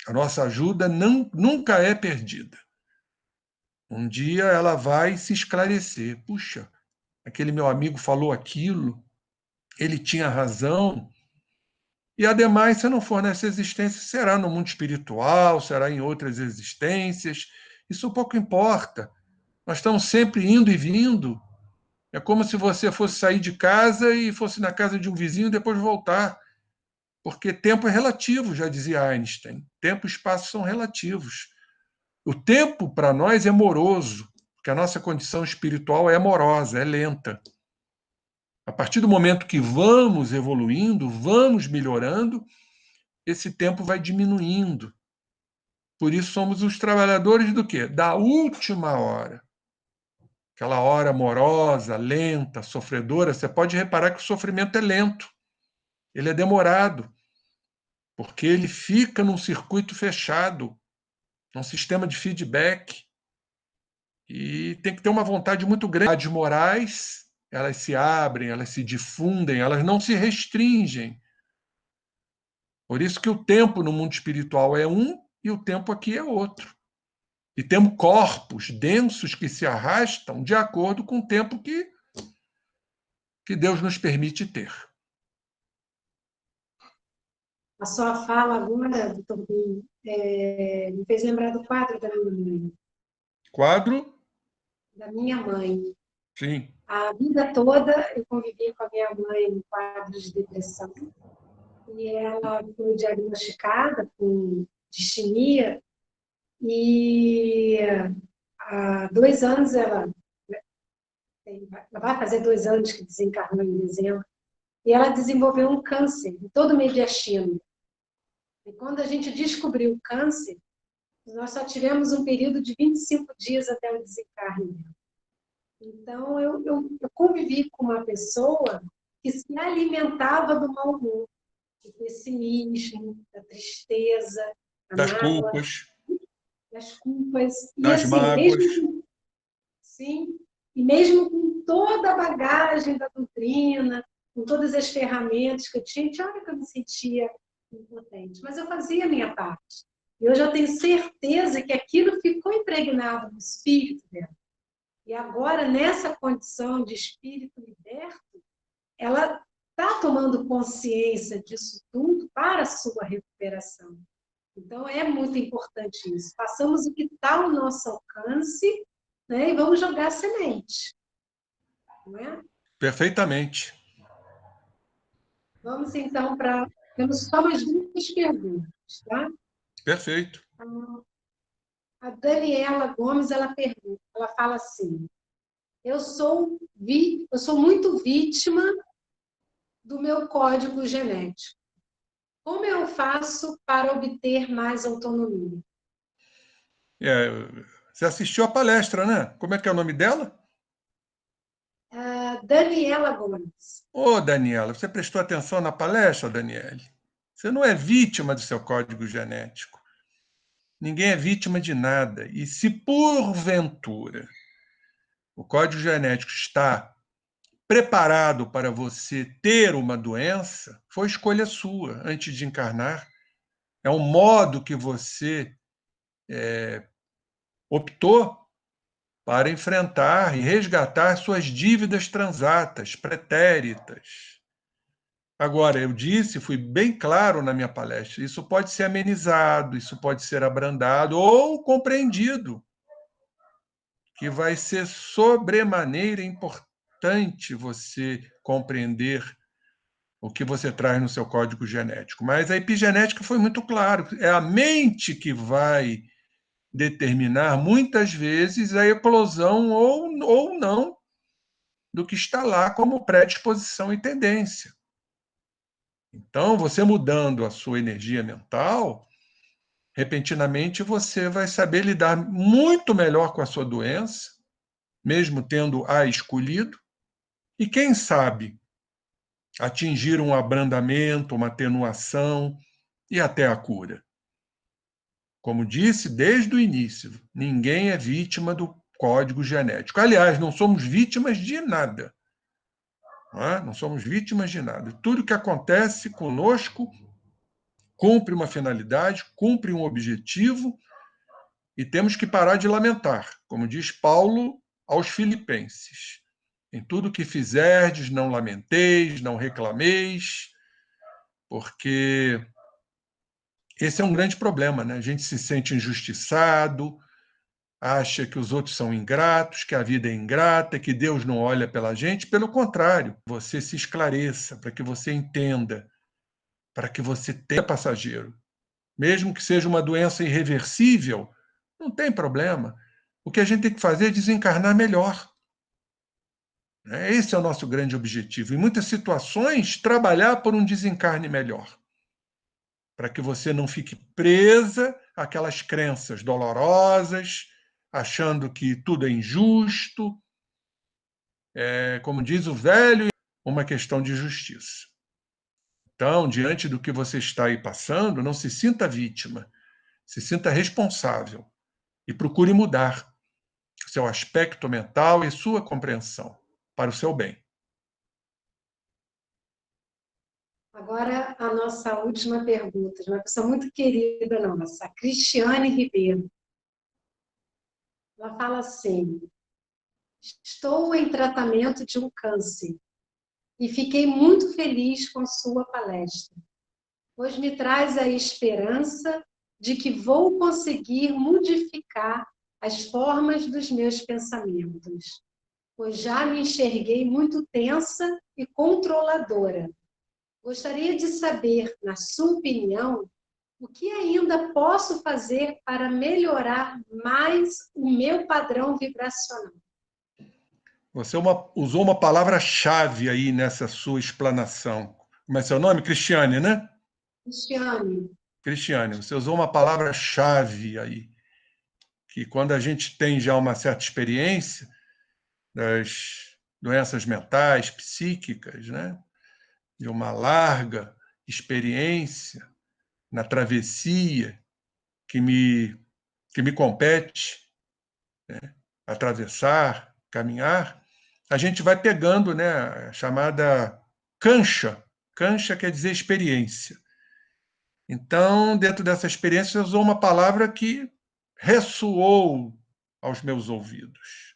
A nossa ajuda nunca é perdida. Um dia ela vai se esclarecer. Puxa, aquele meu amigo falou aquilo, ele tinha razão. E, ademais, se não for nessa existência, será no mundo espiritual, será em outras existências. Isso pouco importa. Nós estamos sempre indo e vindo. É como se você fosse sair de casa e fosse na casa de um vizinho e depois voltar. Porque tempo é relativo, já dizia Einstein. Tempo e espaço são relativos. O tempo, para nós, é moroso, porque a nossa condição espiritual é morosa, é lenta. A partir do momento que vamos evoluindo, vamos melhorando, esse tempo vai diminuindo. Por isso somos os trabalhadores do quê? Da última hora. Aquela hora amorosa, lenta, sofredora. Você pode reparar que o sofrimento é lento. Ele é demorado, porque ele fica num circuito fechado, num sistema de feedback. E tem que ter uma vontade muito grande. As morais, elas se abrem, elas se difundem, elas não se restringem. Por isso que o tempo no mundo espiritual é um e o tempo aqui é outro. E temos corpos densos que se arrastam de acordo com o tempo que Deus nos permite ter. A sua fala agora, doutor Binho, me fez lembrar do quadro da minha mãe. Quadro? Da minha mãe. Sim. A vida toda eu convivi com a minha mãe em quadro de depressão. E ela foi diagnosticada com distimia. E há 2 anos ela vai fazer 2 anos que desencarnou em dezembro. E ela desenvolveu um câncer em todo o mediastino. E quando a gente descobriu o câncer, nós só tivemos um período de 25 dias até o desencarne dela. Então, eu convivi com uma pessoa que se alimentava do mau humor, do pessimismo, da tristeza, Das mágoa, culpas. Das culpas. E Das assim, mágoas. mesmo com toda a bagagem da doutrina, com todas as ferramentas que eu tinha hora que eu me sentia impotente. Mas eu fazia a minha parte. E hoje eu tenho certeza que aquilo ficou impregnado no espírito dela. E agora, nessa condição de espírito liberto, ela está tomando consciência disso tudo para a sua recuperação. Então, é muito importante isso. Façamos o que está ao nosso alcance, né, e vamos jogar a semente. Não é? Perfeitamente. Vamos, então, para... Temos só mais 2 perguntas, tá? Perfeito. A Daniela Gomes, ela pergunta, ela fala assim: Eu sou muito vítima do meu código genético. Como eu faço para obter mais autonomia? Você assistiu a palestra, né? Como é que é o nome dela? Daniela Gomes. Ô, Daniela, você prestou atenção na palestra, Daniele? Você não é vítima do seu código genético. Ninguém é vítima de nada. E se porventura o código genético está preparado para você ter uma doença, foi escolha sua antes de encarnar. É um modo que você optou para enfrentar e resgatar suas dívidas transatas, pretéritas. Agora, eu disse, fui bem claro na minha palestra, isso pode ser amenizado, isso pode ser abrandado ou compreendido, que vai ser sobremaneira importante você compreender o que você traz no seu código genético. Mas a epigenética foi muito claro, é a mente que vai determinar, muitas vezes, a eclosão ou não do que está lá como predisposição e tendência. Então, você mudando a sua energia mental, repentinamente você vai saber lidar muito melhor com a sua doença, mesmo tendo a escolhido, e quem sabe atingir um abrandamento, uma atenuação e até a cura. Como disse desde o início, ninguém é vítima do código genético. Aliás, não somos vítimas de nada. Não somos vítimas de nada. Tudo que acontece conosco cumpre uma finalidade, cumpre um objetivo, e temos que parar de lamentar, como diz Paulo aos Filipenses. Em tudo que fizerdes, não lamenteis, não reclameis, porque esse é um grande problema, né? A gente se sente injustiçado, acha que os outros são ingratos, que a vida é ingrata, que Deus não olha pela gente. Pelo contrário, você se esclareça, para que você entenda, para que você tenha passageiro. Mesmo que seja uma doença irreversível, não tem problema. O que a gente tem que fazer é desencarnar melhor. Esse é o nosso grande objetivo. Em muitas situações, trabalhar por um desencarne melhor, para que você não fique presa àquelas crenças dolorosas, achando que tudo é injusto. Como diz o velho, uma questão de justiça. Então, diante do que você está aí passando, não se sinta vítima, se sinta responsável e procure mudar seu aspecto mental e sua compreensão para o seu bem. Agora, a nossa última pergunta, de uma pessoa muito querida nossa, a Cristiane Ribeiro. Ela fala assim: estou em tratamento de um câncer e fiquei muito feliz com sua palestra, pois me traz a esperança de que vou conseguir modificar as formas dos meus pensamentos, pois já me enxerguei muito tensa e controladora. Gostaria de saber, na sua opinião, o que ainda posso fazer para melhorar mais o meu padrão vibracional? Você usou uma palavra-chave aí nessa sua explanação. Como é seu nome? Cristiane, né? Cristiane. Cristiane, você usou uma palavra-chave aí, que quando a gente tem já uma certa experiência das doenças mentais, psíquicas, né? De uma larga experiência na travessia que me compete, né? Atravessar, caminhar, a gente vai pegando, né, a chamada cancha. Cancha quer dizer experiência. Então, dentro dessa experiência, eu usou uma palavra que ressoou aos meus ouvidos.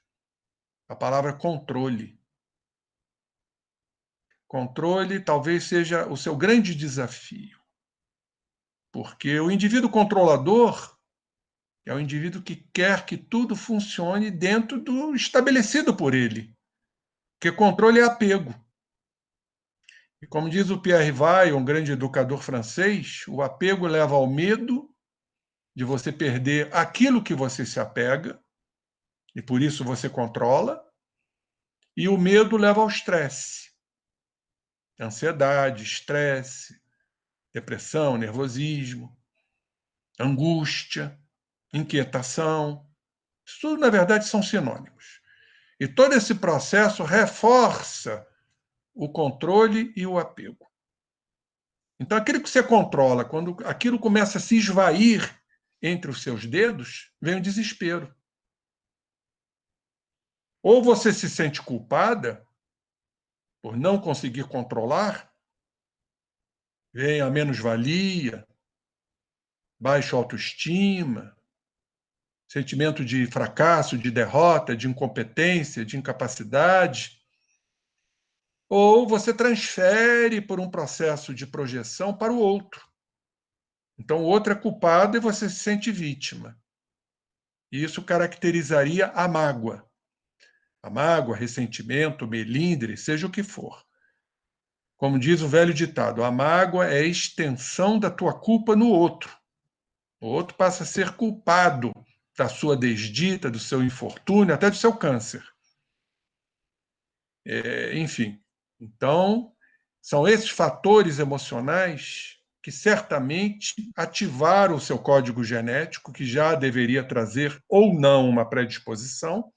A palavra controle. Controle talvez seja o seu grande desafio. Porque o indivíduo controlador é o indivíduo que quer que tudo funcione dentro do estabelecido por ele. Porque controle é apego. E como diz o Pierre Weil, um grande educador francês, o apego leva ao medo de você perder aquilo que você se apega, e por isso você controla, E o medo leva ao estresse. Ansiedade, estresse, depressão, nervosismo, angústia, inquietação. Isso tudo, na verdade, são sinônimos. E todo esse processo reforça o controle e o apego. Então, aquilo que você controla, quando aquilo começa a se esvair entre os seus dedos, vem o desespero. Ou você se sente culpada por não conseguir controlar, vem a menos-valia, baixa autoestima, sentimento de fracasso, de derrota, de incompetência, de incapacidade. Ou você transfere por um processo de projeção para o outro. Então, o outro é culpado e você se sente vítima. E isso caracterizaria a mágoa. A mágoa, ressentimento, melindre, seja o que for. Como diz o velho ditado, a mágoa é a extensão da tua culpa no outro. O outro passa a ser culpado da sua desdita, do seu infortúnio, até do seu câncer. Enfim, então, são esses fatores emocionais que certamente ativaram o seu código genético, que já deveria trazer ou não uma predisposição,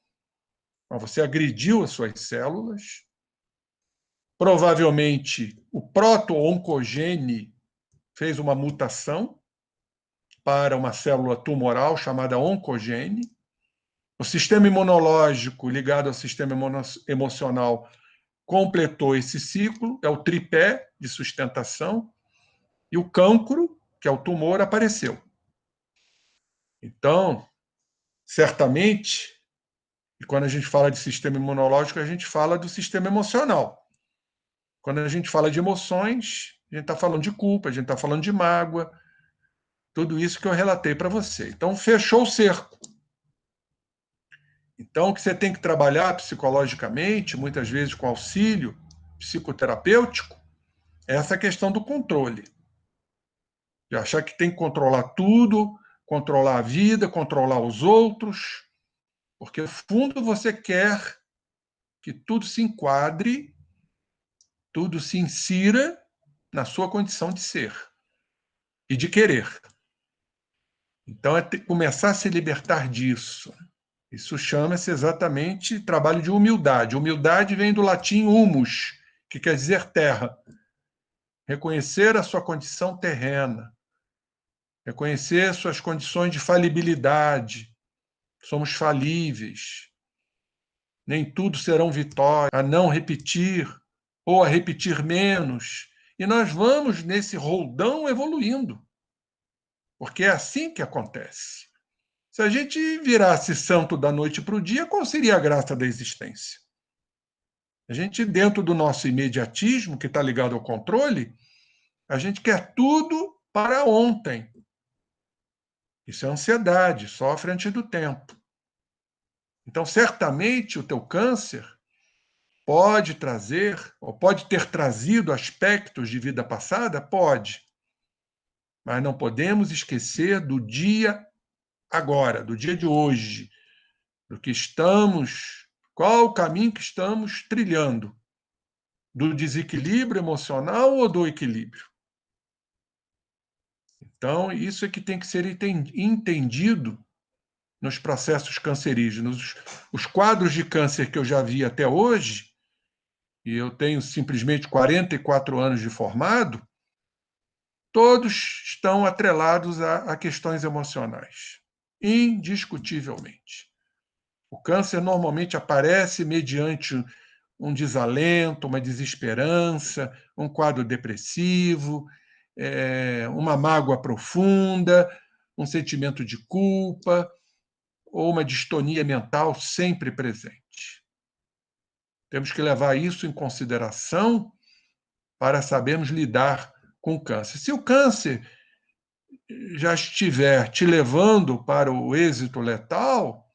mas você agrediu as suas células. Provavelmente, o proto-oncogene fez uma mutação para uma célula tumoral chamada oncogene. O sistema imunológico ligado ao sistema emocional completou esse ciclo, é o tripé de sustentação, e o cancro, que é o tumor, apareceu. Então, certamente, e quando a gente fala de sistema imunológico, a gente fala do sistema emocional. Quando a gente fala de emoções, a gente está falando de culpa, a gente está falando de mágoa, tudo isso que eu relatei para você. Então, fechou o cerco. Então, o que você tem que trabalhar psicologicamente, muitas vezes com auxílio psicoterapêutico, é essa questão do controle. De achar que tem que controlar tudo, controlar a vida, controlar os outros, porque, no fundo, você quer que tudo se enquadre, tudo se insira na sua condição de ser e de querer. Então, é começar a se libertar disso. Isso chama-se exatamente trabalho de humildade. Humildade vem do latim humus, que quer dizer terra. Reconhecer a sua condição terrena. Reconhecer suas condições de falibilidade. Somos falíveis. Nem tudo serão vitórias. A não repetir, ou a repetir menos. E nós vamos, nesse roldão, evoluindo. Porque é assim que acontece. Se a gente virasse santo da noite para o dia, qual seria a graça da existência? A gente, dentro do nosso imediatismo, que está ligado ao controle, a gente quer tudo para ontem. Isso é ansiedade, sofre antes do tempo. Então, certamente, o teu câncer pode trazer, ou pode ter trazido aspectos de vida passada? Pode. Mas não podemos esquecer do dia agora, do dia de hoje, do que estamos, qual o caminho que estamos trilhando, do desequilíbrio emocional ou do equilíbrio. Então, isso é que tem que ser entendido nos processos cancerígenos. Os quadros de câncer que eu já vi até hoje, e eu tenho simplesmente 44 anos de formado, todos estão atrelados a questões emocionais, indiscutivelmente. O câncer normalmente aparece mediante um desalento, uma desesperança, um quadro depressivo, uma mágoa profunda, um sentimento de culpa ou uma distonia mental sempre presente. Temos que levar isso em consideração para sabermos lidar com o câncer. Se o câncer já estiver te levando para o êxito letal,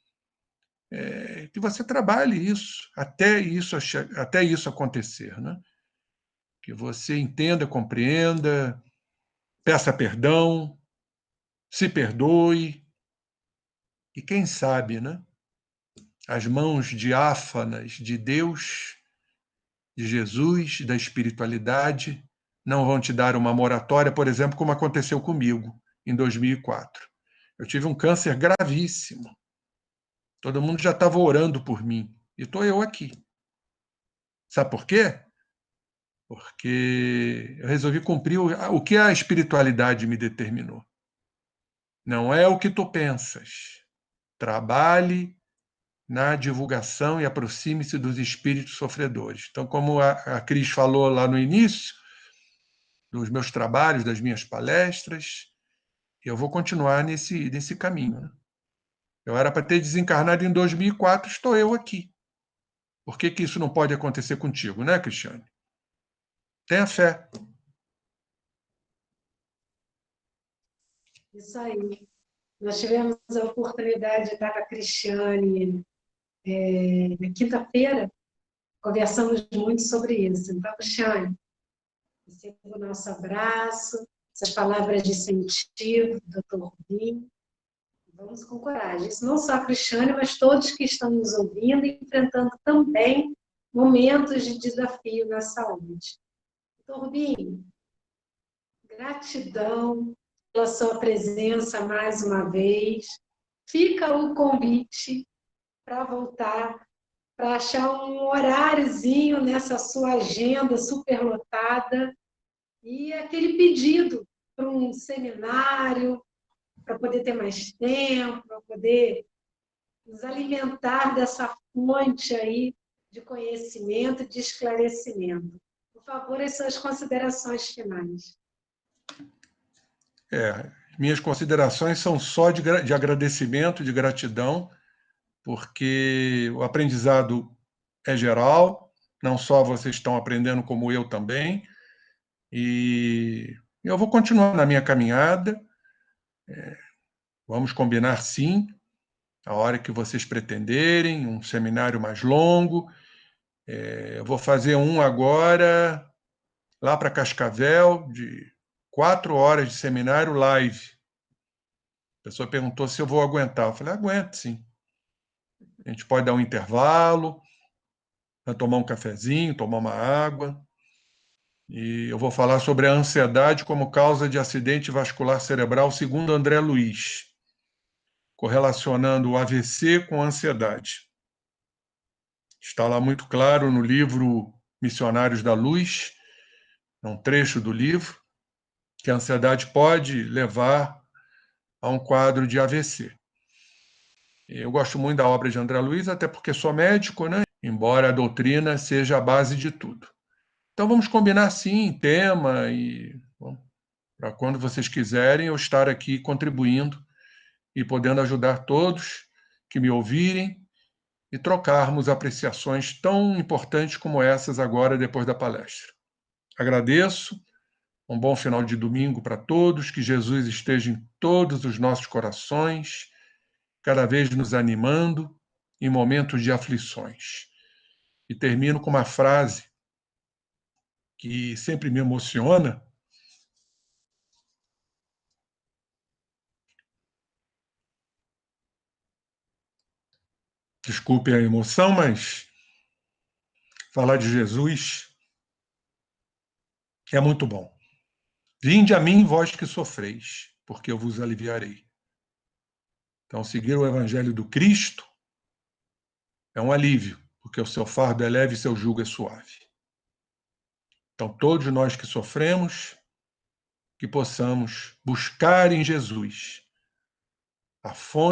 que você trabalhe isso até isso acontecer, né? Que você entenda, compreenda, peça perdão, se perdoe e, quem sabe, né? as mãos diáfanas de Deus, de Jesus, da espiritualidade, não vão te dar uma moratória, por exemplo, como aconteceu comigo em 2004. Eu tive um câncer gravíssimo. Todo mundo já estava orando por mim. E estou eu aqui. Sabe por quê? Porque eu resolvi cumprir o que a espiritualidade me determinou. Não é o que tu pensas. Trabalhe na divulgação e aproxime-se dos espíritos sofredores. Então, como a Cris falou lá no início, dos meus trabalhos, das minhas palestras, eu vou continuar nesse caminho. Né? Eu era para ter desencarnado em 2004, estou eu aqui. Por que isso não pode acontecer contigo, né, Cristiane? Tenha fé. Isso aí. Nós tivemos a oportunidade de estar com a Cristiane na quinta-feira, conversamos muito sobre isso. Então, Cristiane, receba o nosso abraço, essas palavras de incentivo do Dr. Rubinho. Vamos com coragem. Isso não só a Cristiane, mas todos que estão nos ouvindo e enfrentando também momentos de desafio na saúde. Dr. Rubinho, gratidão pela sua presença mais uma vez. Fica o convite para voltar, para achar um horáriozinho nessa sua agenda superlotada e aquele pedido para um seminário, para poder ter mais tempo, para poder nos alimentar dessa fonte aí de conhecimento, de esclarecimento. Por favor, as suas considerações finais. Minhas considerações são só de agradecimento, de gratidão, porque o aprendizado é geral, não só vocês estão aprendendo, como eu também, e eu vou continuar na minha caminhada. Vamos combinar, sim, a hora que vocês pretenderem, um seminário mais longo. Eu vou fazer um agora, lá para Cascavel, de 4 horas de seminário live. A pessoa perguntou se eu vou aguentar. Eu falei, aguento, sim. A gente pode dar um intervalo, tomar um cafezinho, tomar uma água. E eu vou falar sobre a ansiedade como causa de acidente vascular cerebral, segundo André Luiz, correlacionando o AVC com a ansiedade. Está lá muito claro no livro Missionários da Luz, é um trecho do livro, que a ansiedade pode levar a um quadro de AVC. Eu gosto muito da obra de André Luiz, até porque sou médico, né? Embora a doutrina seja a base de tudo. Então vamos combinar, sim, tema, e para quando vocês quiserem eu estar aqui contribuindo e podendo ajudar todos que me ouvirem e trocarmos apreciações tão importantes como essas agora, depois da palestra. Agradeço, um bom final de domingo para todos, que Jesus esteja em todos os nossos corações, cada vez nos animando em momentos de aflições. E termino com uma frase que sempre me emociona. Desculpe a emoção, mas falar de Jesus é muito bom. Vinde a mim, vós que sofreis, porque eu vos aliviarei. Então, seguir o Evangelho do Cristo é um alívio, porque o seu fardo é leve e seu jugo é suave. Então, todos nós que sofremos, que possamos buscar em Jesus a fonte